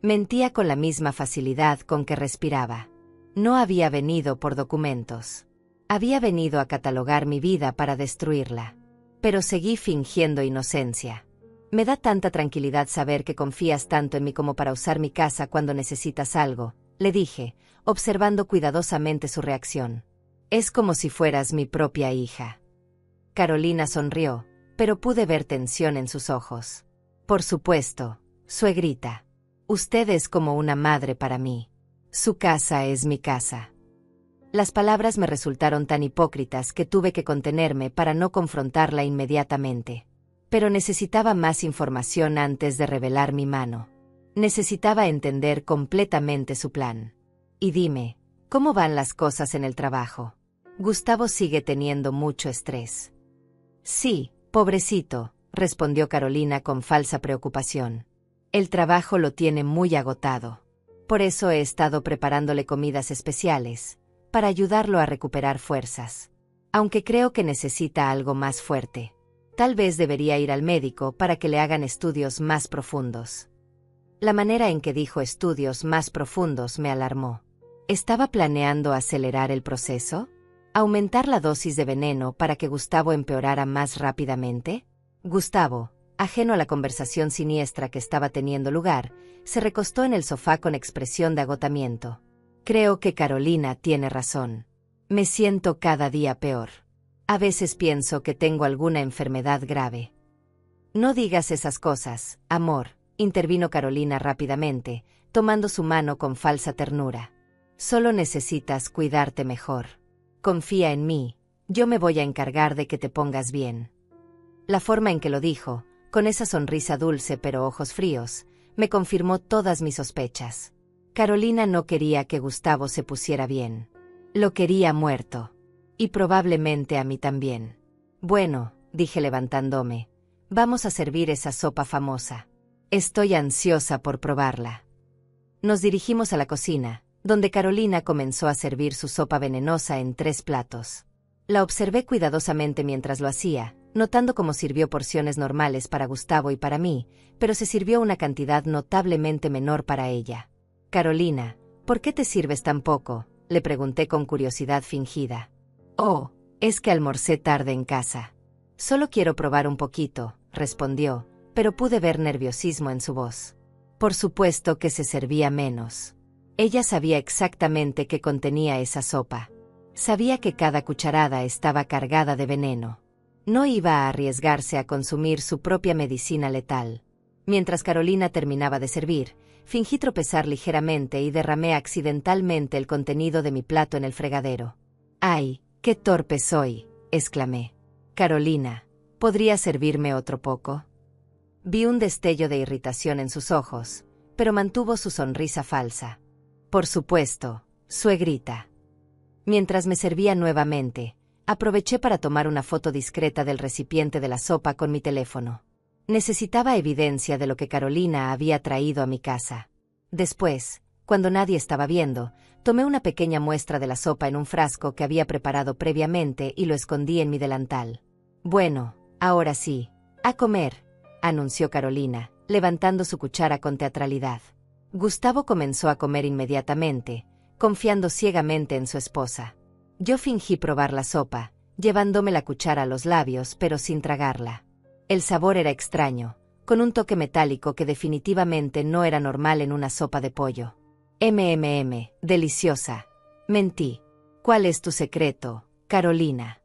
Mentía con la misma facilidad con que respiraba. No había venido por documentos. Había venido a catalogar mi vida para destruirla. Pero seguí fingiendo inocencia. Me da tanta tranquilidad saber que confías tanto en mí como para usar mi casa cuando necesitas algo, le dije, observando cuidadosamente su reacción. Es como si fueras mi propia hija. Carolina sonrió, pero pude ver tensión en sus ojos. Por supuesto, suegrita. Usted es como una madre para mí. Su casa es mi casa. Las palabras me resultaron tan hipócritas que tuve que contenerme para no confrontarla inmediatamente. Pero necesitaba más información antes de revelar mi mano. Necesitaba entender completamente su plan. Y dime, ¿cómo van las cosas en el trabajo? Gustavo sigue teniendo mucho estrés. Sí, pobrecito, respondió Carolina con falsa preocupación. El trabajo lo tiene muy agotado. Por eso he estado preparándole comidas especiales, para ayudarlo a recuperar fuerzas. Aunque creo que necesita algo más fuerte. Tal vez debería ir al médico para que le hagan estudios más profundos. La manera en que dijo estudios más profundos me alarmó. ¿Estaba planeando acelerar el proceso? ¿Aumentar la dosis de veneno para que Gustavo empeorara más rápidamente? Gustavo, ajeno a la conversación siniestra que estaba teniendo lugar, se recostó en el sofá con expresión de agotamiento. Creo que Carolina tiene razón. Me siento cada día peor. A veces pienso que tengo alguna enfermedad grave. No digas esas cosas, amor, intervino Carolina rápidamente, tomando su mano con falsa ternura. Solo necesitas cuidarte mejor. Confía en mí, yo me voy a encargar de que te pongas bien. La forma en que lo dijo, con esa sonrisa dulce pero ojos fríos, me confirmó todas mis sospechas. Carolina no quería que Gustavo se pusiera bien. Lo quería muerto. Y probablemente a mí también. Bueno, dije levantándome, vamos a servir esa sopa famosa. Estoy ansiosa por probarla. Nos dirigimos a la cocina, donde Carolina comenzó a servir su sopa venenosa en 3 platos. La observé cuidadosamente mientras lo hacía, notando cómo sirvió porciones normales para Gustavo y para mí, pero se sirvió una cantidad notablemente menor para ella. Carolina, ¿por qué te sirves tan poco?, le pregunté con curiosidad fingida. Oh, es que almorcé tarde en casa. Solo quiero probar un poquito, respondió, pero pude ver nerviosismo en su voz. Por supuesto que se servía menos. Ella sabía exactamente qué contenía esa sopa. Sabía que cada cucharada estaba cargada de veneno. No iba a arriesgarse a consumir su propia medicina letal. Mientras Carolina terminaba de servir, fingí tropezar ligeramente y derramé accidentalmente el contenido de mi plato en el fregadero. ¡Ay, qué torpe soy!, exclamé. Carolina, ¿podría servirme otro poco? Vi un destello de irritación en sus ojos, pero mantuvo su sonrisa falsa. Por supuesto, suegrita. Mientras me servía nuevamente, aproveché para tomar una foto discreta del recipiente de la sopa con mi teléfono. Necesitaba evidencia de lo que Carolina había traído a mi casa. Después, cuando nadie estaba viendo, tomé una pequeña muestra de la sopa en un frasco que había preparado previamente y lo escondí en mi delantal. Bueno, ahora sí, a comer, anunció Carolina, levantando su cuchara con teatralidad. Gustavo comenzó a comer inmediatamente, confiando ciegamente en su esposa. Yo fingí probar la sopa, llevándome la cuchara a los labios pero sin tragarla. El sabor era extraño, con un toque metálico que definitivamente no era normal en una sopa de pollo. Deliciosa. Mentí. ¿Cuál es tu secreto, Carolina?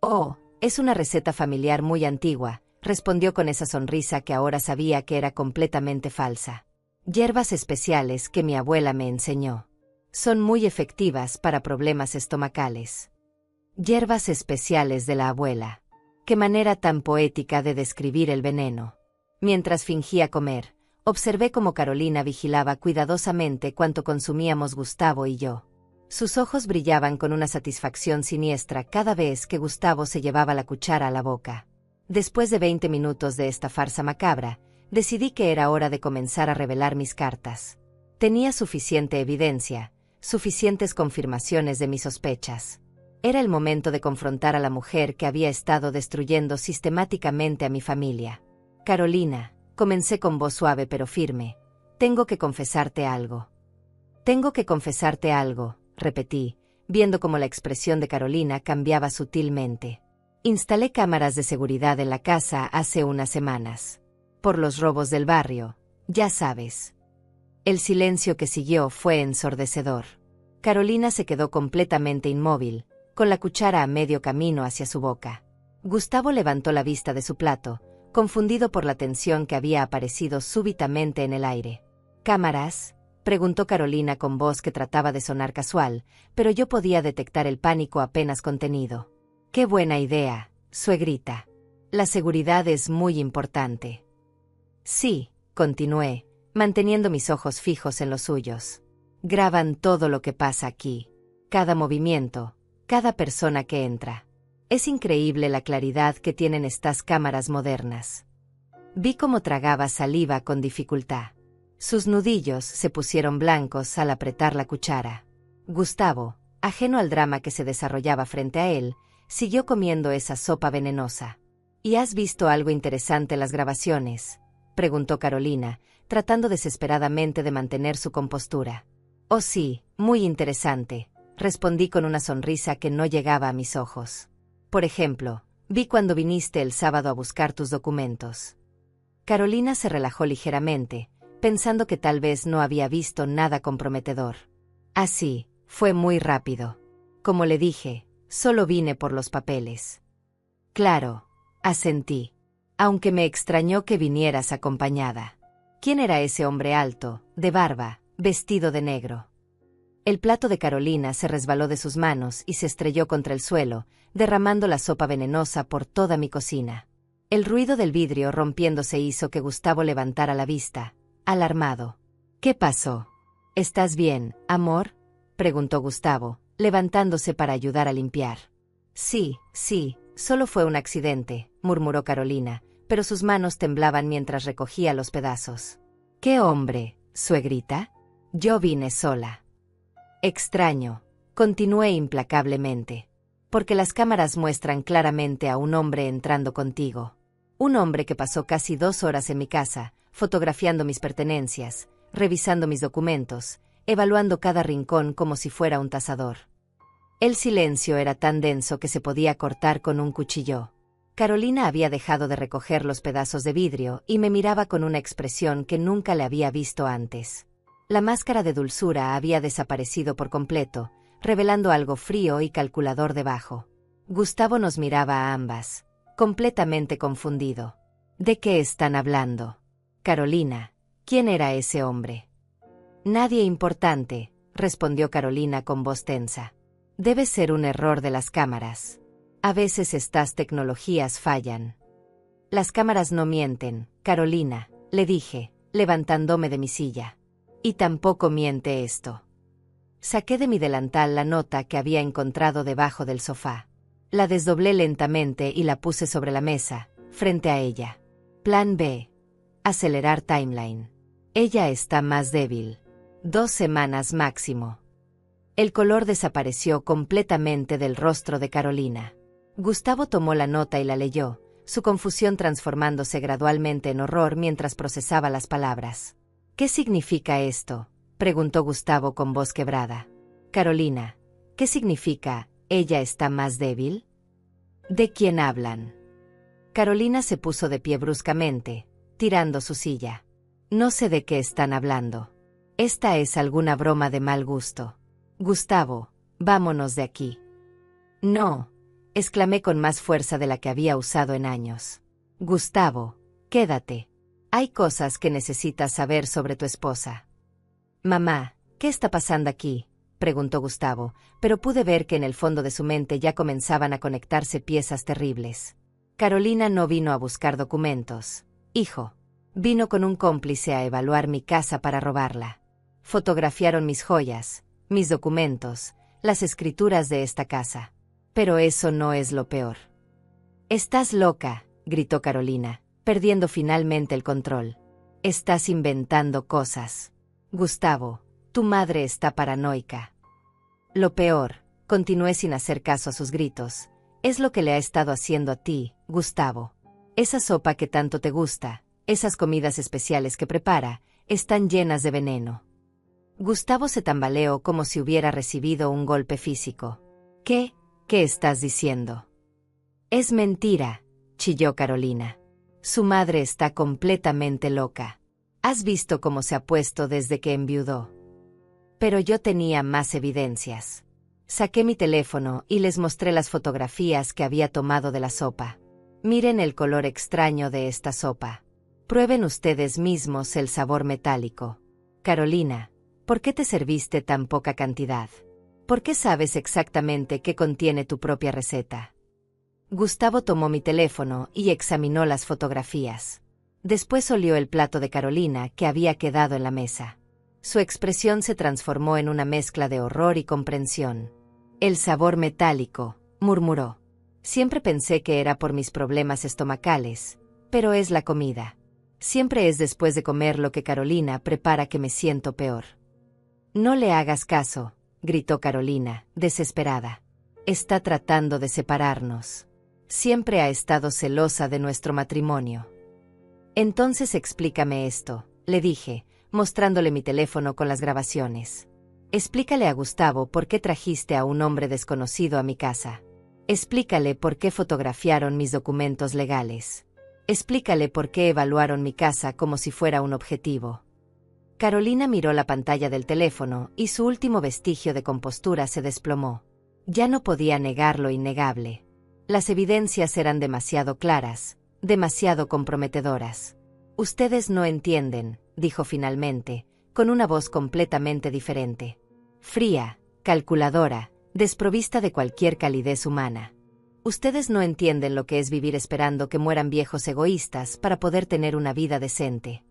Oh, es una receta familiar muy antigua, respondió con esa sonrisa que ahora sabía que era completamente falsa. Hierbas especiales que mi abuela me enseñó. Son muy efectivas para problemas estomacales. Hierbas especiales de la abuela. Qué manera tan poética de describir el veneno. Mientras fingía comer, observé cómo Carolina vigilaba cuidadosamente cuánto consumíamos Gustavo y yo. Sus ojos brillaban con una satisfacción siniestra cada vez que Gustavo se llevaba la cuchara a la boca. Después de 20 minutos de esta farsa macabra, decidí que era hora de comenzar a revelar mis cartas. Tenía suficiente evidencia, suficientes confirmaciones de mis sospechas. Era el momento de confrontar a la mujer que había estado destruyendo sistemáticamente a mi familia. Carolina, comencé con voz suave pero firme, tengo que confesarte algo. Tengo que confesarte algo, repetí, viendo cómo la expresión de Carolina cambiaba sutilmente. Instalé cámaras de seguridad en la casa hace unas semanas. Por los robos del barrio, ya sabes. El silencio que siguió fue ensordecedor. Carolina se quedó completamente inmóvil, con la cuchara a medio camino hacia su boca. Gustavo levantó la vista de su plato, confundido por la tensión que había aparecido súbitamente en el aire. ¿Cámaras?, preguntó Carolina con voz que trataba de sonar casual, pero yo podía detectar el pánico apenas contenido. ¡Qué buena idea, suegrita! La seguridad es muy importante. Sí, continué, manteniendo mis ojos fijos en los suyos. Graban todo lo que pasa aquí. Cada movimiento, cada persona que entra. Es increíble la claridad que tienen estas cámaras modernas. Vi cómo tragaba saliva con dificultad. Sus nudillos se pusieron blancos al apretar la cuchara. Gustavo, ajeno al drama que se desarrollaba frente a él, siguió comiendo esa sopa venenosa. ¿Y has visto algo interesante en las grabaciones?, preguntó Carolina, tratando desesperadamente de mantener su compostura. Oh sí, muy interesante, respondí con una sonrisa que no llegaba a mis ojos. Por ejemplo, vi cuando viniste el sábado a buscar tus documentos. Carolina se relajó ligeramente, pensando que tal vez no había visto nada comprometedor. Así, fue muy rápido. Como le dije, solo vine por los papeles. Claro, asentí. Aunque me extrañó que vinieras acompañada. ¿Quién era ese hombre alto, de barba, vestido de negro? El plato de Carolina se resbaló de sus manos y se estrelló contra el suelo, derramando la sopa venenosa por toda mi cocina. El ruido del vidrio rompiéndose hizo que Gustavo levantara la vista, alarmado. ¿Qué pasó? ¿Estás bien, amor?, preguntó Gustavo, levantándose para ayudar a limpiar. Sí, solo fue un accidente, murmuró Carolina, pero sus manos temblaban mientras recogía los pedazos. ¿Qué hombre, suegrita? Yo vine sola. Extraño, continué implacablemente. Porque las cámaras muestran claramente a un hombre entrando contigo. Un hombre que pasó casi 2 horas en mi casa, fotografiando mis pertenencias, revisando mis documentos, evaluando cada rincón como si fuera un tasador. El silencio era tan denso que se podía cortar con un cuchillo. Carolina había dejado de recoger los pedazos de vidrio y me miraba con una expresión que nunca le había visto antes. La máscara de dulzura había desaparecido por completo, revelando algo frío y calculador debajo. Gustavo nos miraba a ambas, completamente confundido. ¿De qué están hablando? Carolina, ¿quién era ese hombre? Nadie importante, respondió Carolina con voz tensa. Debe ser un error de las cámaras. A veces estas tecnologías fallan. Las cámaras no mienten, Carolina, le dije, levantándome de mi silla. Y tampoco miente esto. Saqué de mi delantal la nota que había encontrado debajo del sofá. La desdoblé lentamente y la puse sobre la mesa, frente a ella. Plan B. Acelerar timeline. Ella está más débil. 2 semanas máximo. El color desapareció completamente del rostro de Carolina. Gustavo tomó la nota y la leyó, su confusión transformándose gradualmente en horror mientras procesaba las palabras. ¿Qué significa esto?, preguntó Gustavo con voz quebrada. Carolina, ¿qué significa, ella está más débil? ¿De quién hablan? Carolina se puso de pie bruscamente, tirando su silla. No sé de qué están hablando. Esta es alguna broma de mal gusto. Gustavo, vámonos de aquí. No, exclamé con más fuerza de la que había usado en años. Gustavo, quédate. Hay cosas que necesitas saber sobre tu esposa. Mamá, ¿qué está pasando aquí?, preguntó Gustavo, pero pude ver que en el fondo de su mente ya comenzaban a conectarse piezas terribles. Carolina no vino a buscar documentos, hijo. Vino con un cómplice a evaluar mi casa para robarla. Fotografiaron mis joyas, mis documentos, las escrituras de esta casa. Pero eso no es lo peor. «Estás loca», gritó Carolina, perdiendo finalmente el control. «Estás inventando cosas. Gustavo, tu madre está paranoica». «Lo peor», continué sin hacer caso a sus gritos, «es lo que le ha estado haciendo a ti, Gustavo. Esa sopa que tanto te gusta, esas comidas especiales que prepara, están llenas de veneno». Gustavo se tambaleó como si hubiera recibido un golpe físico. ¿Qué estás diciendo? Es mentira, chilló Carolina. Su madre está completamente loca. ¿Has visto cómo se ha puesto desde que enviudó? Pero yo tenía más evidencias. Saqué mi teléfono y les mostré las fotografías que había tomado de la sopa. Miren el color extraño de esta sopa. Prueben ustedes mismos el sabor metálico. Carolina, ¿por qué te serviste tan poca cantidad? ¿Por qué sabes exactamente qué contiene tu propia receta? Gustavo tomó mi teléfono y examinó las fotografías. Después olió el plato de Carolina que había quedado en la mesa. Su expresión se transformó en una mezcla de horror y comprensión. El sabor metálico, murmuró. Siempre pensé que era por mis problemas estomacales, pero es la comida. Siempre es después de comer lo que Carolina prepara que me siento peor. No le hagas caso, gritó Carolina, desesperada. Está tratando de separarnos. Siempre ha estado celosa de nuestro matrimonio. Entonces explícame esto, le dije, mostrándole mi teléfono con las grabaciones. Explícale a Gustavo por qué trajiste a un hombre desconocido a mi casa. Explícale por qué fotografiaron mis documentos legales. Explícale por qué evaluaron mi casa como si fuera un objetivo. Carolina miró la pantalla del teléfono y su último vestigio de compostura se desplomó. Ya no podía negar lo innegable. Las evidencias eran demasiado claras, demasiado comprometedoras. Ustedes no entienden, dijo finalmente, con una voz completamente diferente. Fría, calculadora, desprovista de cualquier calidez humana. Ustedes no entienden lo que es vivir esperando que mueran viejos egoístas para poder tener una vida decente.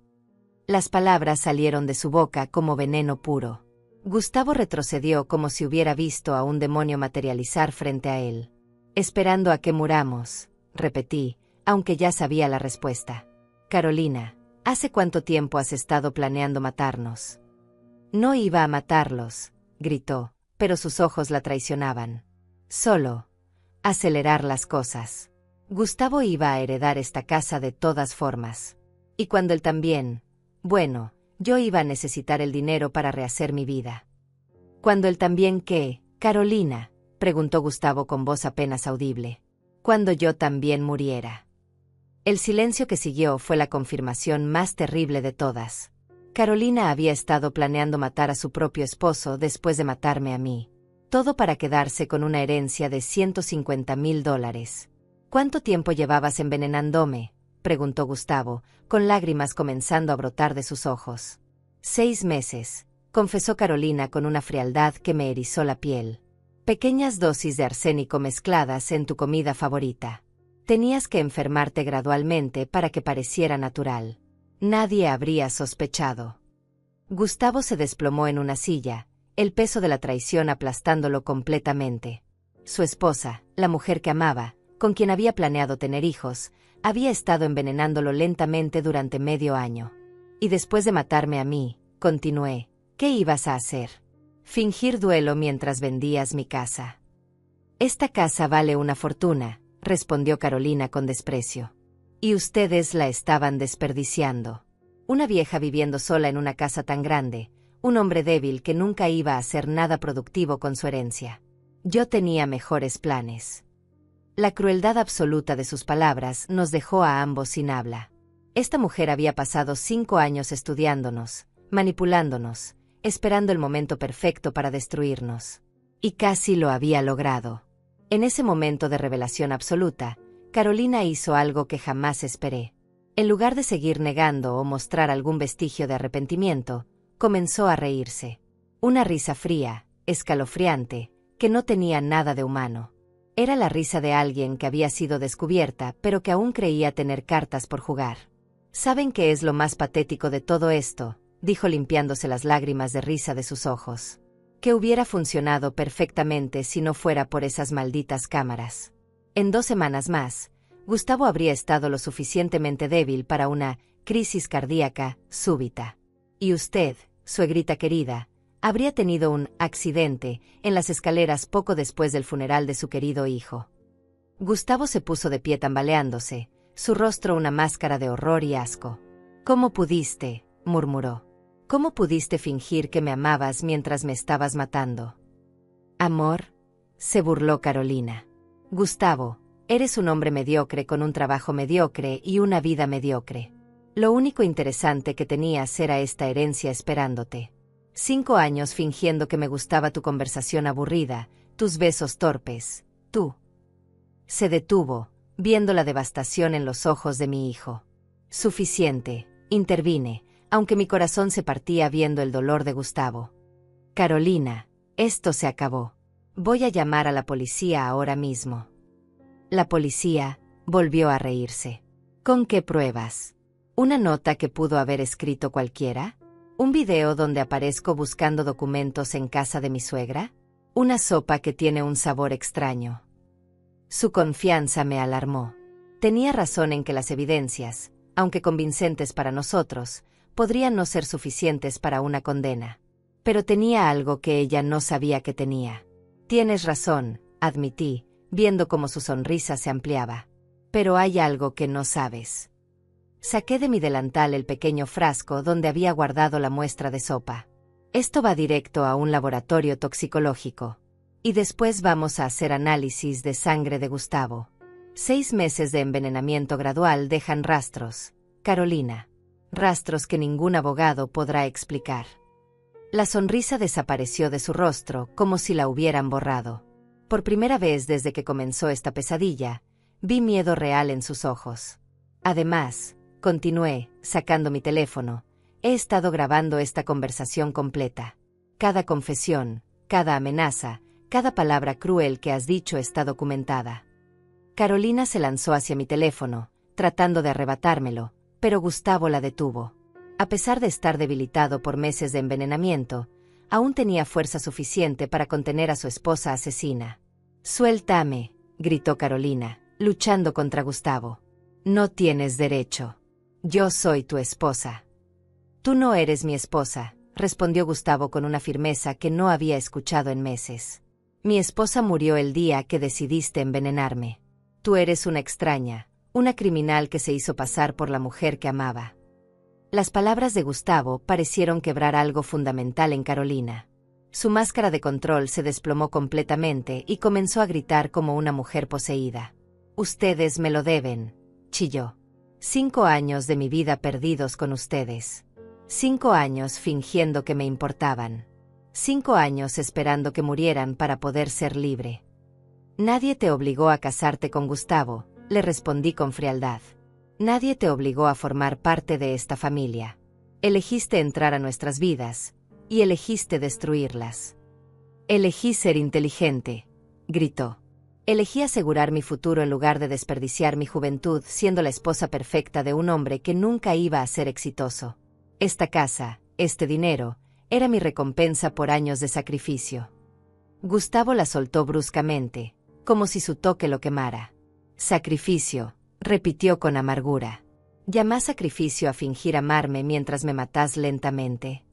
Las palabras salieron de su boca como veneno puro. Gustavo retrocedió como si hubiera visto a un demonio materializar frente a él. Esperando a que muramos, repetí, aunque ya sabía la respuesta. Carolina, ¿hace cuánto tiempo has estado planeando matarnos? No iba a matarlos, gritó, pero sus ojos la traicionaban. Solo acelerar las cosas. Gustavo iba a heredar esta casa de todas formas. Y cuando él también, bueno, yo iba a necesitar el dinero para rehacer mi vida. ¿Cuando él también qué, Carolina?, preguntó Gustavo con voz apenas audible. Cuando yo también muriera. El silencio que siguió fue la confirmación más terrible de todas. Carolina había estado planeando matar a su propio esposo después de matarme a mí. Todo para quedarse con una herencia de $150,000. ¿Cuánto tiempo llevabas envenenándome?, preguntó Gustavo, con lágrimas comenzando a brotar de sus ojos. 6 meses, confesó Carolina con una frialdad que me erizó la piel. Pequeñas dosis de arsénico mezcladas en tu comida favorita. Tenías que enfermarte gradualmente para que pareciera natural. Nadie habría sospechado. Gustavo se desplomó en una silla, el peso de la traición aplastándolo completamente. Su esposa, la mujer que amaba, con quien había planeado tener hijos, había estado envenenándolo lentamente durante medio año. Y después de matarme a mí, continué, ¿qué ibas a hacer? Fingir duelo mientras vendías mi casa. Esta casa vale una fortuna, respondió Carolina con desprecio. Y ustedes la estaban desperdiciando. Una vieja viviendo sola en una casa tan grande, un hombre débil que nunca iba a hacer nada productivo con su herencia. Yo tenía mejores planes. La crueldad absoluta de sus palabras nos dejó a ambos sin habla. Esta mujer había pasado 5 años estudiándonos, manipulándonos, esperando el momento perfecto para destruirnos. Y casi lo había logrado. En ese momento de revelación absoluta, Carolina hizo algo que jamás esperé. En lugar de seguir negando o mostrar algún vestigio de arrepentimiento, comenzó a reírse. Una risa fría, escalofriante, que no tenía nada de humano. Era la risa de alguien que había sido descubierta, pero que aún creía tener cartas por jugar. ¿Saben qué es lo más patético de todo esto?, dijo limpiándose las lágrimas de risa de sus ojos. Que hubiera funcionado perfectamente si no fuera por esas malditas cámaras. En 2 semanas más, Gustavo habría estado lo suficientemente débil para una crisis cardíaca súbita. Y usted, suegrita querida, habría tenido un accidente en las escaleras poco después del funeral de su querido hijo. Gustavo se puso de pie tambaleándose, su rostro una máscara de horror y asco. ¿Cómo pudiste?, murmuró. ¿Cómo pudiste fingir que me amabas mientras me estabas matando? ¿Amor?, se burló Carolina. Gustavo, eres un hombre mediocre con un trabajo mediocre y una vida mediocre. Lo único interesante que tenías era esta herencia esperándote. 5 años fingiendo que me gustaba tu conversación aburrida, tus besos torpes, tú. Se detuvo, viendo la devastación en los ojos de mi hijo. Suficiente, intervine, aunque mi corazón se partía viendo el dolor de Gustavo. Carolina, esto se acabó. Voy a llamar a la policía ahora mismo. La policía volvió a reírse. ¿Con qué pruebas? ¿Una nota que pudo haber escrito cualquiera? ¿Un video donde aparezco buscando documentos en casa de mi suegra? ¿Una sopa que tiene un sabor extraño? Su confianza me alarmó. Tenía razón en que las evidencias, aunque convincentes para nosotros, podrían no ser suficientes para una condena. Pero tenía algo que ella no sabía que tenía. Tienes razón, admití, viendo cómo su sonrisa se ampliaba. Pero hay algo que no sabes. Saqué de mi delantal el pequeño frasco donde había guardado la muestra de sopa. Esto va directo a un laboratorio toxicológico. Y después vamos a hacer análisis de sangre de Gustavo. 6 meses de envenenamiento gradual dejan rastros, Carolina. Rastros que ningún abogado podrá explicar. La sonrisa desapareció de su rostro como si la hubieran borrado. Por primera vez desde que comenzó esta pesadilla, vi miedo real en sus ojos. Además, continué, sacando mi teléfono, he estado grabando esta conversación completa. Cada confesión, cada amenaza, cada palabra cruel que has dicho está documentada. Carolina se lanzó hacia mi teléfono, tratando de arrebatármelo, pero Gustavo la detuvo. A pesar de estar debilitado por meses de envenenamiento, aún tenía fuerza suficiente para contener a su esposa asesina. «Suéltame», gritó Carolina, luchando contra Gustavo. No tienes derecho. Yo soy tu esposa. Tú no eres mi esposa, respondió Gustavo con una firmeza que no había escuchado en meses. Mi esposa murió el día que decidiste envenenarme. Tú eres una extraña, una criminal que se hizo pasar por la mujer que amaba. Las palabras de Gustavo parecieron quebrar algo fundamental en Carolina. Su máscara de control se desplomó completamente y comenzó a gritar como una mujer poseída. Ustedes me lo deben, chilló. 5 años de mi vida perdidos con ustedes. 5 años fingiendo que me importaban. 5 años esperando que murieran para poder ser libre. Nadie te obligó a casarte con Gustavo, le respondí con frialdad. Nadie te obligó a formar parte de esta familia. Elegiste entrar a nuestras vidas, y elegiste destruirlas. Elegí ser inteligente, gritó. Elegí asegurar mi futuro en lugar de desperdiciar mi juventud siendo la esposa perfecta de un hombre que nunca iba a ser exitoso. Esta casa, este dinero, era mi recompensa por años de sacrificio. Gustavo la soltó bruscamente, como si su toque lo quemara. Sacrificio, repitió con amargura. ¿Llamás sacrificio a fingir amarme mientras me matás lentamente?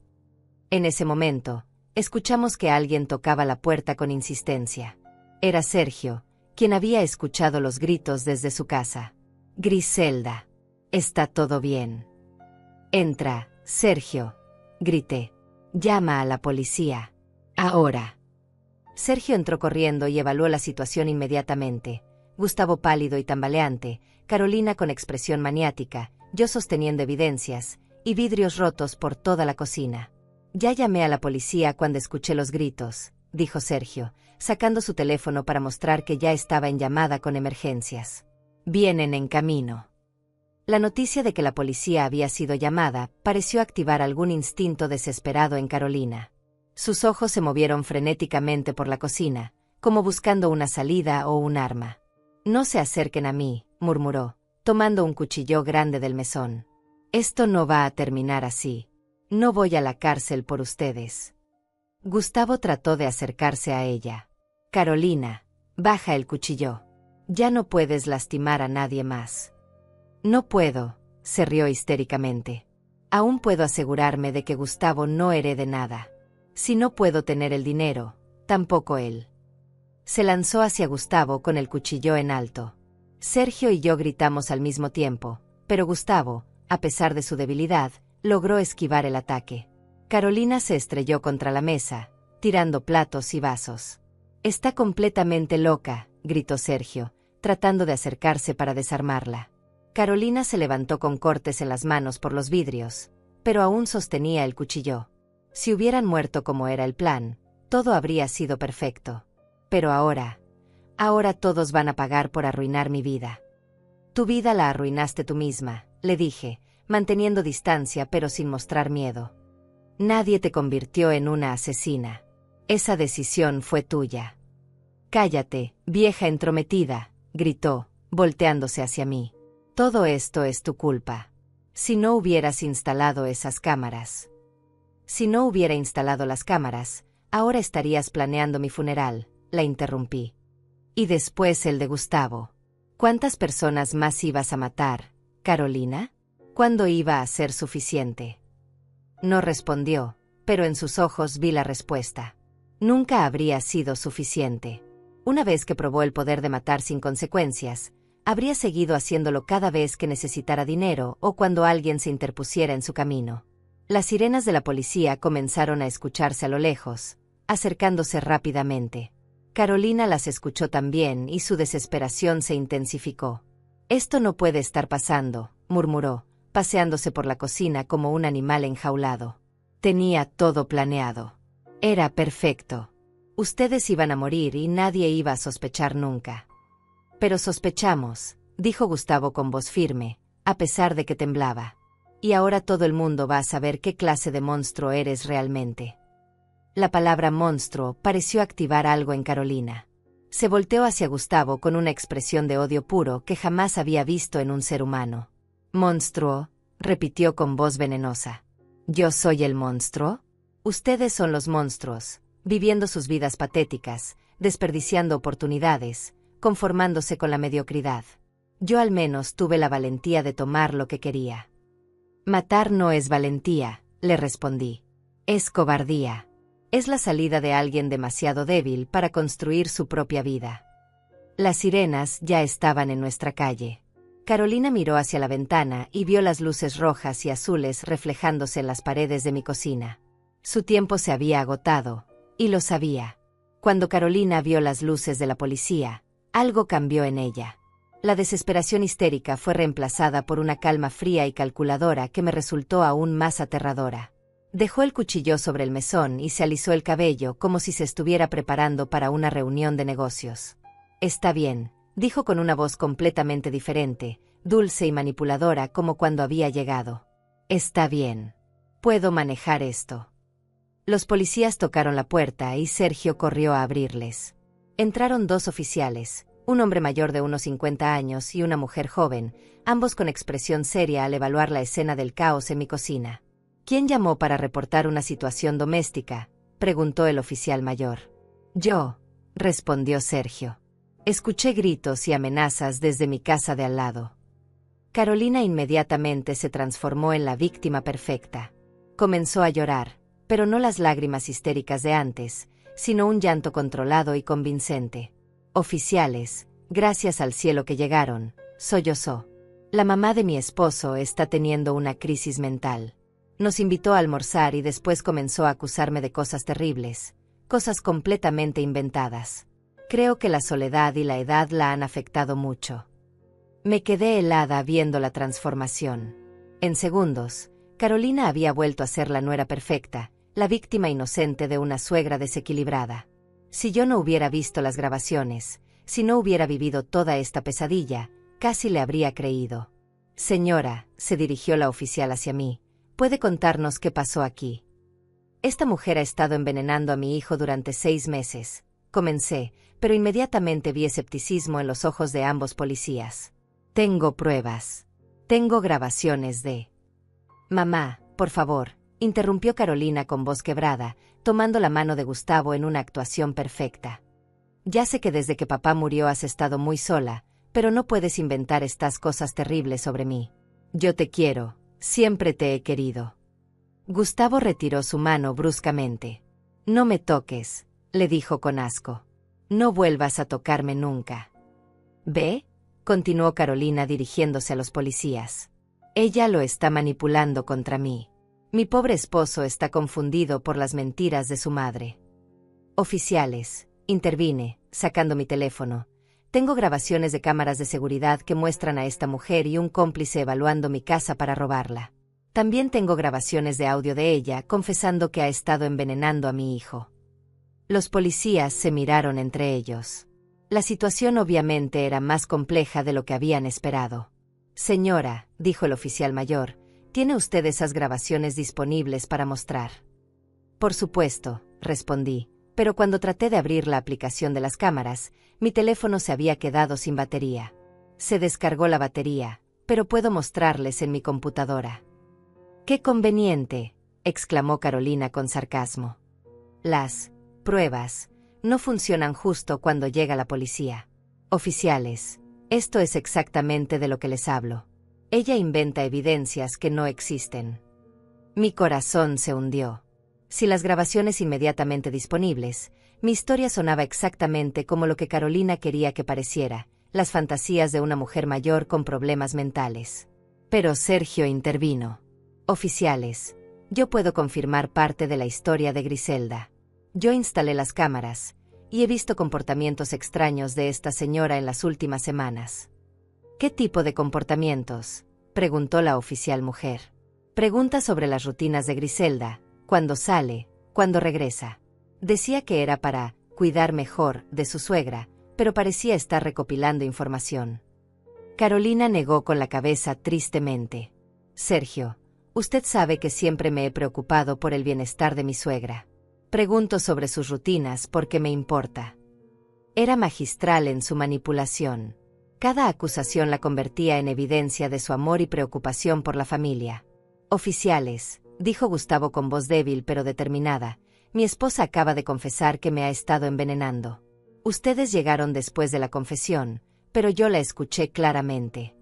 En ese momento, escuchamos que alguien tocaba la puerta con insistencia. Era Sergio, quien había escuchado los gritos desde su casa. Griselda, ¿está todo bien? Entra, Sergio, grité. Llama a la policía. Ahora. Sergio entró corriendo y evaluó la situación inmediatamente. Gustavo pálido y tambaleante, Carolina con expresión maniática, yo sosteniendo evidencias, y vidrios rotos por toda la cocina. Ya llamé a la policía cuando escuché los gritos, dijo Sergio, sacando su teléfono para mostrar que ya estaba en llamada con emergencias. Vienen en camino. La noticia de que la policía había sido llamada pareció activar algún instinto desesperado en Carolina. Sus ojos se movieron frenéticamente por la cocina, como buscando una salida o un arma. No se acerquen a mí, murmuró, tomando un cuchillo grande del mesón. Esto no va a terminar así. No voy a la cárcel por ustedes. Gustavo trató de acercarse a ella. Carolina, baja el cuchillo. Ya no puedes lastimar a nadie más. No puedo, se rió histéricamente. Aún puedo asegurarme de que Gustavo no herede nada. Si no puedo tener el dinero, tampoco él. Se lanzó hacia Gustavo con el cuchillo en alto. Sergio y yo gritamos al mismo tiempo, pero Gustavo, a pesar de su debilidad, logró esquivar el ataque. Carolina se estrelló contra la mesa, tirando platos y vasos. Está completamente loca, gritó Sergio, tratando de acercarse para desarmarla. Carolina se levantó con cortes en las manos por los vidrios, pero aún sostenía el cuchillo. Si hubieran muerto como era el plan, todo habría sido perfecto. Pero ahora todos van a pagar por arruinar mi vida. Tu vida la arruinaste tú misma, le dije, manteniendo distancia pero sin mostrar miedo. Nadie te convirtió en una asesina. Esa decisión fue tuya. Cállate, vieja entrometida, gritó, volteándose hacia mí. Todo esto es tu culpa. Si no hubieras instalado esas cámaras. Si no hubiera instalado las cámaras, ahora estarías planeando mi funeral, la interrumpí. Y después el de Gustavo. ¿Cuántas personas más ibas a matar, Carolina? ¿Cuándo iba a ser suficiente? No respondió, pero en sus ojos vi la respuesta. Nunca habría sido suficiente. Una vez que probó el poder de matar sin consecuencias, habría seguido haciéndolo cada vez que necesitara dinero o cuando alguien se interpusiera en su camino. Las sirenas de la policía comenzaron a escucharse a lo lejos, acercándose rápidamente. Carolina las escuchó también y su desesperación se intensificó. Esto no puede estar pasando, murmuró, paseándose por la cocina como un animal enjaulado. Tenía todo planeado. Era perfecto. Ustedes iban a morir y nadie iba a sospechar nunca. Pero sospechamos, dijo Gustavo con voz firme, a pesar de que temblaba. Y ahora todo el mundo va a saber qué clase de monstruo eres realmente. La palabra monstruo pareció activar algo en Carolina. Se volteó hacia Gustavo con una expresión de odio puro que jamás había visto en un ser humano. ¿Monstruo?, repitió con voz venenosa. ¿Yo soy el monstruo? Ustedes son los monstruos, viviendo sus vidas patéticas, desperdiciando oportunidades, conformándose con la mediocridad. Yo al menos tuve la valentía de tomar lo que quería. Matar no es valentía, le respondí. Es cobardía. Es la salida de alguien demasiado débil para construir su propia vida. Las sirenas ya estaban en nuestra calle. Carolina miró hacia la ventana y vio las luces rojas y azules reflejándose en las paredes de mi cocina. Su tiempo se había agotado, y lo sabía. Cuando Carolina vio las luces de la policía, algo cambió en ella. La desesperación histérica fue reemplazada por una calma fría y calculadora que me resultó aún más aterradora. Dejó el cuchillo sobre el mesón y se alisó el cabello como si se estuviera preparando para una reunión de negocios. «Está bien», dijo con una voz completamente diferente, dulce y manipuladora como cuando había llegado. «Está bien. Puedo manejar esto». Los policías tocaron la puerta y Sergio corrió a abrirles. Entraron dos oficiales, un hombre mayor de unos 50 años y una mujer joven, ambos con expresión seria al evaluar la escena del caos en mi cocina. «¿Quién llamó para reportar una situación doméstica?», preguntó el oficial mayor. «Yo», respondió Sergio. «Escuché gritos y amenazas desde mi casa de al lado». Carolina inmediatamente se transformó en la víctima perfecta. Comenzó a llorar, pero no las lágrimas histéricas de antes, sino un llanto controlado y convincente. «Oficiales, gracias al cielo que llegaron», sollozó. «La mamá de mi esposo está teniendo una crisis mental. Nos invitó a almorzar y después comenzó a acusarme de cosas terribles, cosas completamente inventadas. Creo que la soledad y la edad la han afectado mucho». Me quedé helada viendo la transformación. En segundos, Carolina había vuelto a ser la nuera perfecta, la víctima inocente de una suegra desequilibrada. Si yo no hubiera visto las grabaciones, si no hubiera vivido toda esta pesadilla, casi le habría creído. «Señora», se dirigió la oficial hacia mí, «¿puede contarnos qué pasó aquí?». «Esta mujer ha estado envenenando a mi hijo durante 6 meses», comencé, pero inmediatamente vi escepticismo en los ojos de ambos policías. «Tengo pruebas. Tengo grabaciones de...». «Mamá, por favor», interrumpió Carolina con voz quebrada, tomando la mano de Gustavo en una actuación perfecta. «Ya sé que desde que papá murió has estado muy sola, pero no puedes inventar estas cosas terribles sobre mí. Yo te quiero, siempre te he querido». Gustavo retiró su mano bruscamente. «No me toques», le dijo con asco. «No vuelvas a tocarme nunca». «¿Ve?», continuó Carolina dirigiéndose a los policías. «Ella lo está manipulando contra mí. Mi pobre esposo está confundido por las mentiras de su madre». «Oficiales», intervine, sacando mi teléfono. «Tengo grabaciones de cámaras de seguridad que muestran a esta mujer y un cómplice evaluando mi casa para robarla. También tengo grabaciones de audio de ella confesando que ha estado envenenando a mi hijo». Los policías se miraron entre ellos. La situación obviamente era más compleja de lo que habían esperado. «Señora», dijo el oficial mayor, «¿tiene usted esas grabaciones disponibles para mostrar?». «Por supuesto», respondí, pero cuando traté de abrir la aplicación de las cámaras, mi teléfono se había quedado sin batería. Se descargó la batería, pero puedo mostrarles en mi computadora». «¡Qué conveniente!», exclamó Carolina con sarcasmo. «Las pruebas no funcionan justo cuando llega la policía. Oficiales, esto es exactamente de lo que les hablo. Ella inventa evidencias que no existen». Mi corazón se hundió. Si las grabaciones inmediatamente disponibles, mi historia sonaba exactamente como lo que Carolina quería que pareciera, las fantasías de una mujer mayor con problemas mentales. Pero Sergio intervino. «Oficiales, yo puedo confirmar parte de la historia de Griselda. Yo instalé las cámaras, y he visto comportamientos extraños de esta señora en las últimas semanas». «¿Qué tipo de comportamientos?», preguntó la oficial mujer. «Pregunta sobre las rutinas de Griselda, cuando sale, cuando regresa. Decía que era para cuidar mejor de su suegra, pero parecía estar recopilando información». Carolina negó con la cabeza tristemente. «Sergio, usted sabe que siempre me he preocupado por el bienestar de mi suegra. Pregunto sobre sus rutinas porque me importa». Era magistral en su manipulación. Cada acusación la convertía en evidencia de su amor y preocupación por la familia. «Oficiales», dijo Gustavo con voz débil pero determinada, «mi esposa acaba de confesar que me ha estado envenenando. Ustedes llegaron después de la confesión, pero yo la escuché claramente.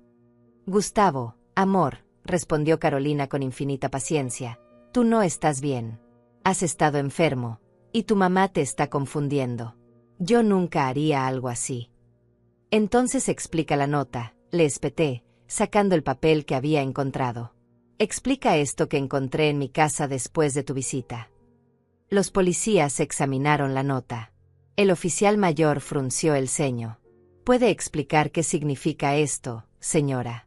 Gustavo, amor, respondió Carolina con infinita paciencia, tú no estás bien. Has estado enfermo, y tu mamá te está confundiendo. Yo nunca haría algo así. Entonces explica la nota, le espeté, sacando el papel que había encontrado. Explica esto que encontré en mi casa después de tu visita. Los policías examinaron la nota. El oficial mayor frunció el ceño. ¿Puede explicar qué significa esto, señora?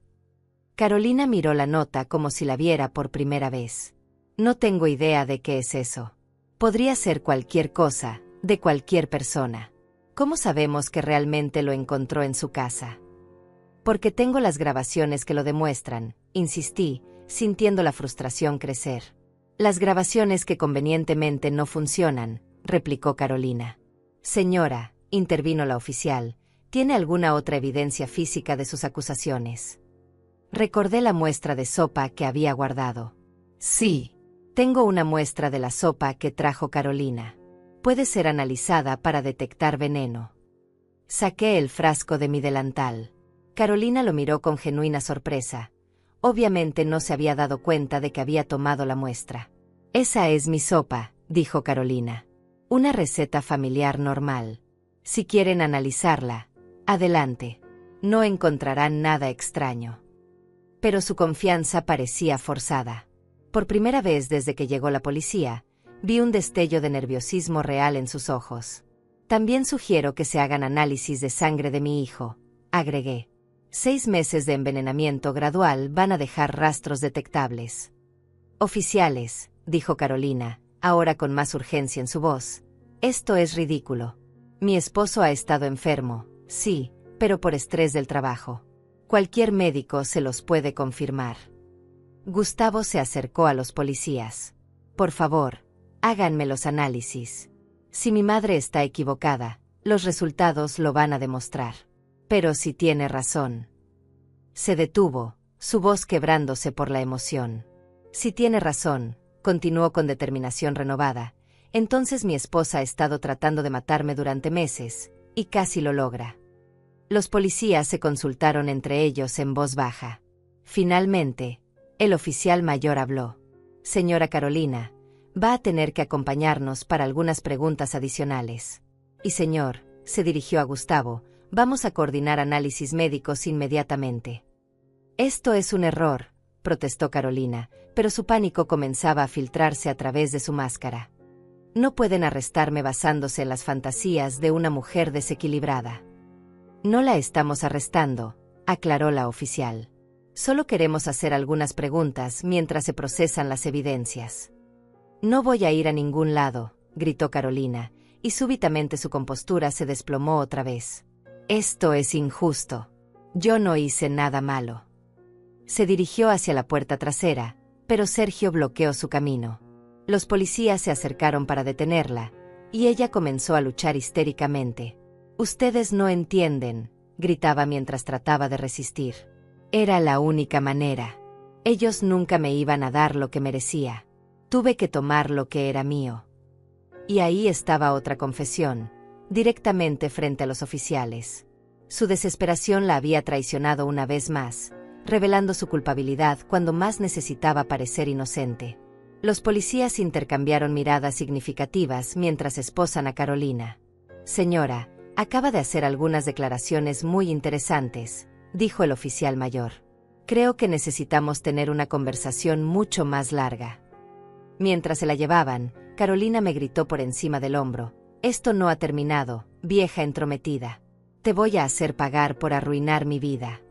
Carolina miró la nota como si la viera por primera vez. No tengo idea de qué es eso. Podría ser cualquier cosa, de cualquier persona. ¿Cómo sabemos que realmente lo encontró en su casa? Porque tengo las grabaciones que lo demuestran, insistí, sintiendo la frustración crecer. Las grabaciones que convenientemente no funcionan, replicó Carolina. Señora, intervino la oficial, ¿tiene alguna otra evidencia física de sus acusaciones? Recordé la muestra de sopa que había guardado. Sí, tengo una muestra de la sopa que trajo Carolina. Puede ser analizada para detectar veneno. Saqué el frasco de mi delantal. Carolina lo miró con genuina sorpresa. Obviamente no se había dado cuenta de que había tomado la muestra. Esa es mi sopa, dijo Carolina. Una receta familiar normal. Si quieren analizarla, adelante. No encontrarán nada extraño. Pero su confianza parecía forzada. Por primera vez desde que llegó la policía, vi un destello de nerviosismo real en sus ojos. También sugiero que se hagan análisis de sangre de mi hijo, agregué. 6 meses de envenenamiento gradual van a dejar rastros detectables. Oficiales, dijo Carolina, ahora con más urgencia en su voz. Esto es ridículo. Mi esposo ha estado enfermo, sí, pero por estrés del trabajo. Cualquier médico se los puede confirmar. Gustavo se acercó a los policías. Por favor, háganme los análisis. Si mi madre está equivocada, los resultados lo van a demostrar. Pero si tiene razón. Se detuvo, su voz quebrándose por la emoción. Si tiene razón, continuó con determinación renovada, entonces mi esposa ha estado tratando de matarme durante meses, y casi lo logra. Los policías se consultaron entre ellos en voz baja. Finalmente, el oficial mayor habló. Señora Carolina, va a tener que acompañarnos para algunas preguntas adicionales. Y señor, se dirigió a Gustavo, vamos a coordinar análisis médicos inmediatamente. Esto es un error, protestó Carolina, pero su pánico comenzaba a filtrarse a través de su máscara. No pueden arrestarme basándose en las fantasías de una mujer desequilibrada. No la estamos arrestando, aclaró la oficial. Solo queremos hacer algunas preguntas mientras se procesan las evidencias. No voy a ir a ningún lado, gritó Carolina, y súbitamente su compostura se desplomó otra vez. Esto es injusto. Yo no hice nada malo. Se dirigió hacia la puerta trasera, pero Sergio bloqueó su camino. Los policías se acercaron para detenerla, y ella comenzó a luchar histéricamente. Ustedes no entienden, gritaba mientras trataba de resistir. Era la única manera. Ellos nunca me iban a dar lo que merecía. Tuve que tomar lo que era mío. Y ahí estaba otra confesión, directamente frente a los oficiales. Su desesperación la había traicionado una vez más, revelando su culpabilidad cuando más necesitaba parecer inocente. Los policías intercambiaron miradas significativas mientras esposan a Carolina. Señora, acaba de hacer algunas declaraciones muy interesantes, dijo el oficial mayor. Creo que necesitamos tener una conversación mucho más larga. Mientras se la llevaban, Carolina me gritó por encima del hombro. Esto no ha terminado, vieja entrometida. Te voy a hacer pagar por arruinar mi vida.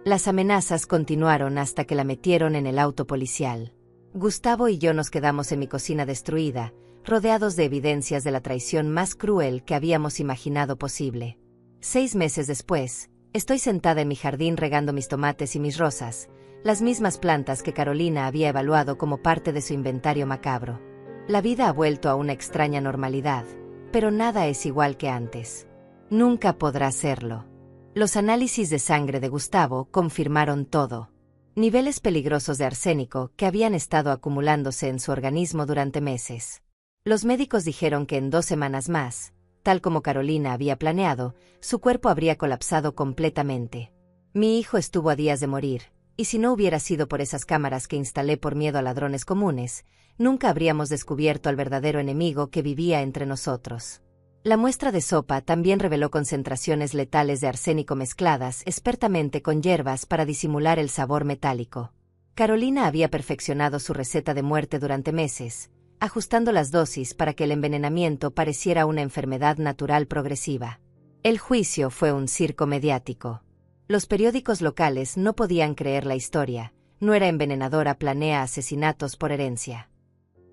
Las amenazas continuaron hasta que la metieron en el auto policial. Gustavo y yo nos quedamos en mi cocina destruida, rodeados de evidencias de la traición más cruel que habíamos imaginado posible. 6 meses después, estoy sentada en mi jardín regando mis tomates y mis rosas, las mismas plantas que Carolina había evaluado como parte de su inventario macabro. La vida ha vuelto a una extraña normalidad, pero nada es igual que antes. Nunca podrá serlo. Los análisis de sangre de Gustavo confirmaron todo. Niveles peligrosos de arsénico que habían estado acumulándose en su organismo durante meses. Los médicos dijeron que en 2 semanas más, tal como Carolina había planeado, su cuerpo habría colapsado completamente. Mi hijo estuvo a días de morir, y si no hubiera sido por esas cámaras que instalé por miedo a ladrones comunes, nunca habríamos descubierto al verdadero enemigo que vivía entre nosotros. La muestra de sopa también reveló concentraciones letales de arsénico mezcladas expertamente con hierbas para disimular el sabor metálico. Carolina había perfeccionado su receta de muerte durante meses, ajustando las dosis para que el envenenamiento pareciera una enfermedad natural progresiva. El juicio fue un circo mediático. Los periódicos locales no podían creer la historia. Nuera envenenadora planea asesinatos por herencia.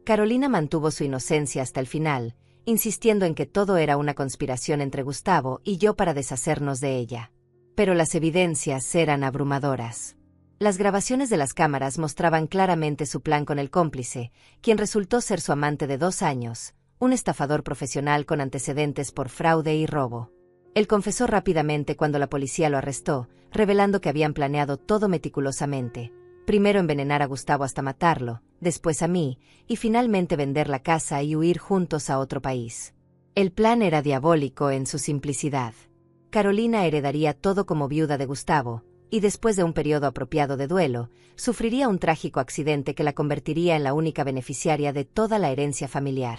Carolina mantuvo su inocencia hasta el final, insistiendo en que todo era una conspiración entre Gustavo y yo para deshacernos de ella. Pero las evidencias eran abrumadoras. Las grabaciones de las cámaras mostraban claramente su plan con el cómplice, quien resultó ser su amante de 2 años, un estafador profesional con antecedentes por fraude y robo. Él confesó rápidamente cuando la policía lo arrestó, revelando que habían planeado todo meticulosamente. Primero envenenar a Gustavo hasta matarlo, después a mí, y finalmente vender la casa y huir juntos a otro país. El plan era diabólico en su simplicidad. Carolina heredaría todo como viuda de Gustavo, y después de un periodo apropiado de duelo, sufriría un trágico accidente que la convertiría en la única beneficiaria de toda la herencia familiar.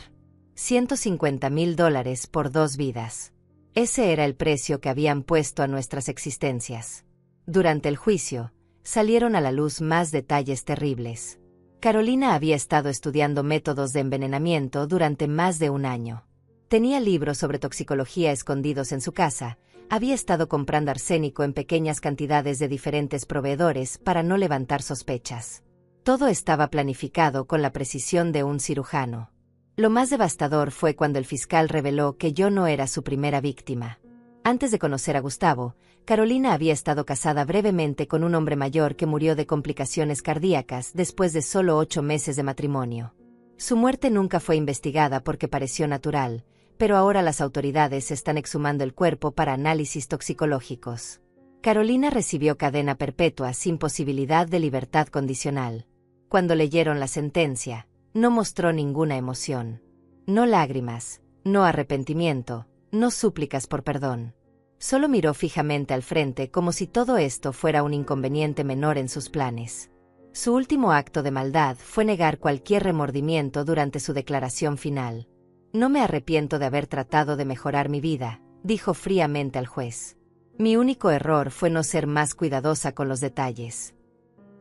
$150,000 por 2 vidas. Ese era el precio que habían puesto a nuestras existencias. Durante el juicio, salieron a la luz más detalles terribles. Carolina había estado estudiando métodos de envenenamiento durante más de 1 año. Tenía libros sobre toxicología escondidos en su casa. Había estado comprando arsénico en pequeñas cantidades de diferentes proveedores para no levantar sospechas. Todo estaba planificado con la precisión de un cirujano. Lo más devastador fue cuando el fiscal reveló que yo no era su primera víctima. Antes de conocer a Gustavo, Carolina había estado casada brevemente con un hombre mayor que murió de complicaciones cardíacas después de solo 8 meses de matrimonio. Su muerte nunca fue investigada porque pareció natural, pero ahora las autoridades están exhumando el cuerpo para análisis toxicológicos. Carolina recibió cadena perpetua sin posibilidad de libertad condicional. Cuando leyeron la sentencia, no mostró ninguna emoción. No lágrimas, no arrepentimiento, no súplicas por perdón. Solo miró fijamente al frente como si todo esto fuera un inconveniente menor en sus planes. Su último acto de maldad fue negar cualquier remordimiento durante su declaración final. No me arrepiento de haber tratado de mejorar mi vida, dijo fríamente al juez. Mi único error fue no ser más cuidadosa con los detalles.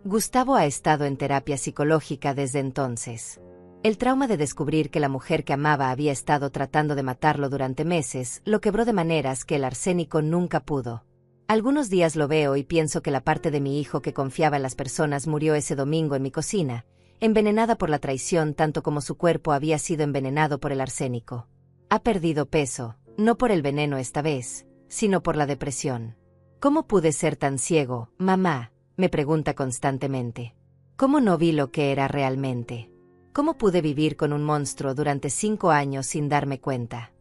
Gustavo ha estado en terapia psicológica desde entonces. El trauma de descubrir que la mujer que amaba había estado tratando de matarlo durante meses lo quebró de maneras que el arsénico nunca pudo. Algunos días lo veo y pienso que la parte de mi hijo que confiaba en las personas murió ese domingo en mi cocina, envenenada por la traición tanto como su cuerpo había sido envenenado por el arsénico. Ha perdido peso, no por el veneno esta vez, sino por la depresión. ¿Cómo pude ser tan ciego, mamá?, me pregunta constantemente. ¿Cómo no vi lo que era realmente? ¿Cómo pude vivir con un monstruo durante 5 años sin darme cuenta?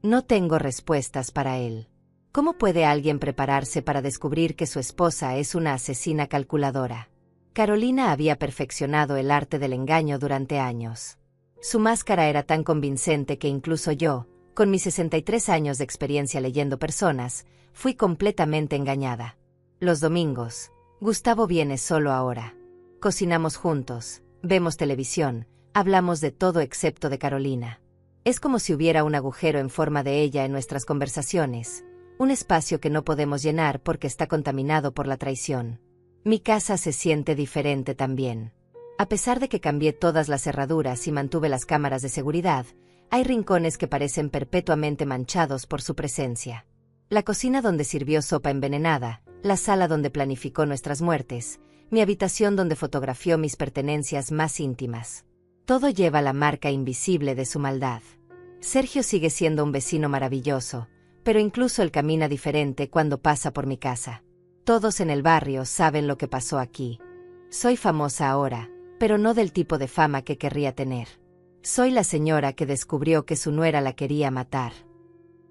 No tengo respuestas para él. ¿Cómo puede alguien prepararse para descubrir que su esposa es una asesina calculadora? Carolina había perfeccionado el arte del engaño durante años. Su máscara era tan convincente que incluso yo, con mis 63 años de experiencia leyendo personas, fui completamente engañada. Los domingos, Gustavo viene solo ahora. Cocinamos juntos, vemos televisión, hablamos de todo excepto de Carolina. Es como si hubiera un agujero en forma de ella en nuestras conversaciones, un espacio que no podemos llenar porque está contaminado por la traición. Mi casa se siente diferente también. A pesar de que cambié todas las cerraduras y mantuve las cámaras de seguridad, hay rincones que parecen perpetuamente manchados por su presencia. La cocina donde sirvió sopa envenenada, la sala donde planificó nuestras muertes, mi habitación donde fotografió mis pertenencias más íntimas. Todo lleva la marca invisible de su maldad. Sergio sigue siendo un vecino maravilloso, pero incluso él camina diferente cuando pasa por mi casa. Todos en el barrio saben lo que pasó aquí. Soy famosa ahora, pero no del tipo de fama que querría tener. Soy la señora que descubrió que su nuera la quería matar.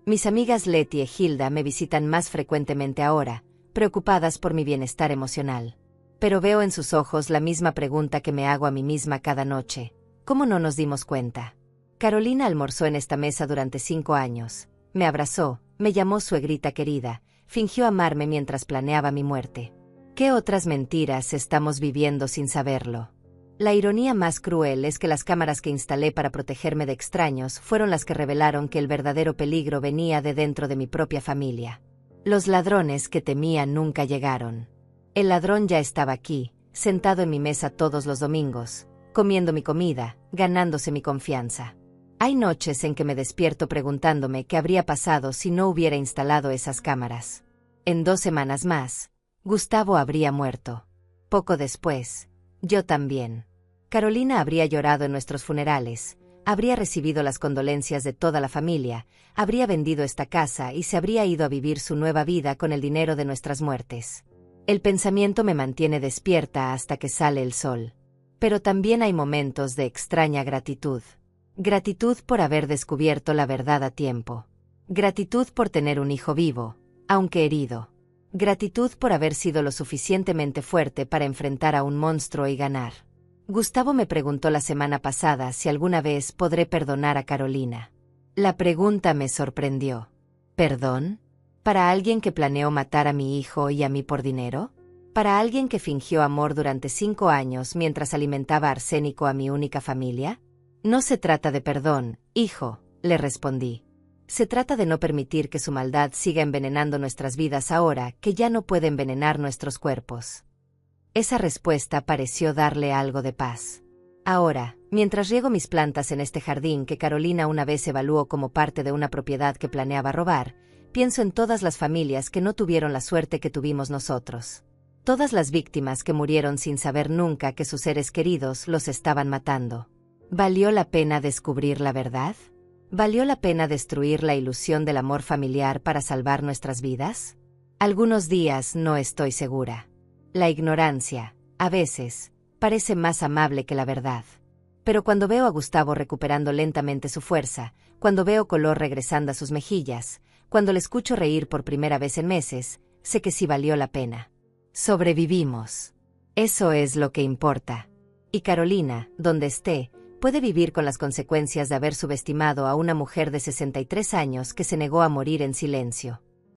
Mis amigas Leti y Hilda me visitan más frecuentemente ahora, preocupadas por mi bienestar emocional. Pero veo en sus ojos la misma pregunta que me hago a mí misma cada noche. ¿Cómo no nos dimos cuenta? Carolina almorzó en esta mesa durante 5 años. Me abrazó, me llamó suegrita querida, fingió amarme mientras planeaba mi muerte. ¿Qué otras mentiras estamos viviendo sin saberlo? La ironía más cruel es que las cámaras que instalé para protegerme de extraños fueron las que revelaron que el verdadero peligro venía de dentro de mi propia familia. Los ladrones que temía nunca llegaron. El ladrón ya estaba aquí, sentado en mi mesa todos los domingos, comiendo mi comida, ganándose mi confianza. Hay noches en que me despierto preguntándome qué habría pasado si no hubiera instalado esas cámaras. En 2 semanas más, Gustavo habría muerto. Poco después, yo también. Carolina habría llorado en nuestros funerales, habría recibido las condolencias de toda la familia, habría vendido esta casa y se habría ido a vivir su nueva vida con el dinero de nuestras muertes. El pensamiento me mantiene despierta hasta que sale el sol. Pero también hay momentos de extraña gratitud. Gratitud por haber descubierto la verdad a tiempo. Gratitud por tener un hijo vivo, aunque herido. Gratitud por haber sido lo suficientemente fuerte para enfrentar a un monstruo y ganar. Gustavo me preguntó la semana pasada si alguna vez podré perdonar a Carolina. La pregunta me sorprendió. ¿Perdón? ¿Para alguien que planeó matar a mi hijo y a mí por dinero? ¿Para alguien que fingió amor durante 5 años mientras alimentaba arsénico a mi única familia? No se trata de perdón, hijo, le respondí. Se trata de no permitir que su maldad siga envenenando nuestras vidas ahora que ya no puede envenenar nuestros cuerpos. Esa respuesta pareció darle algo de paz. Ahora, mientras riego mis plantas en este jardín que Carolina una vez evaluó como parte de una propiedad que planeaba robar, pienso en todas las familias que no tuvieron la suerte que tuvimos nosotros. Todas las víctimas que murieron sin saber nunca que sus seres queridos los estaban matando. ¿Valió la pena descubrir la verdad? ¿Valió la pena destruir la ilusión del amor familiar para salvar nuestras vidas? Algunos días no estoy segura. La ignorancia, a veces, parece más amable que la verdad. Pero cuando veo a Gustavo recuperando lentamente su fuerza, cuando veo color regresando a sus mejillas, cuando le escucho reír por primera vez en meses, sé que sí valió la pena. Sobrevivimos. Eso es lo que importa. Y Carolina, donde esté, puede vivir con las consecuencias de haber subestimado a una mujer de 63 años que se negó a morir en silencio.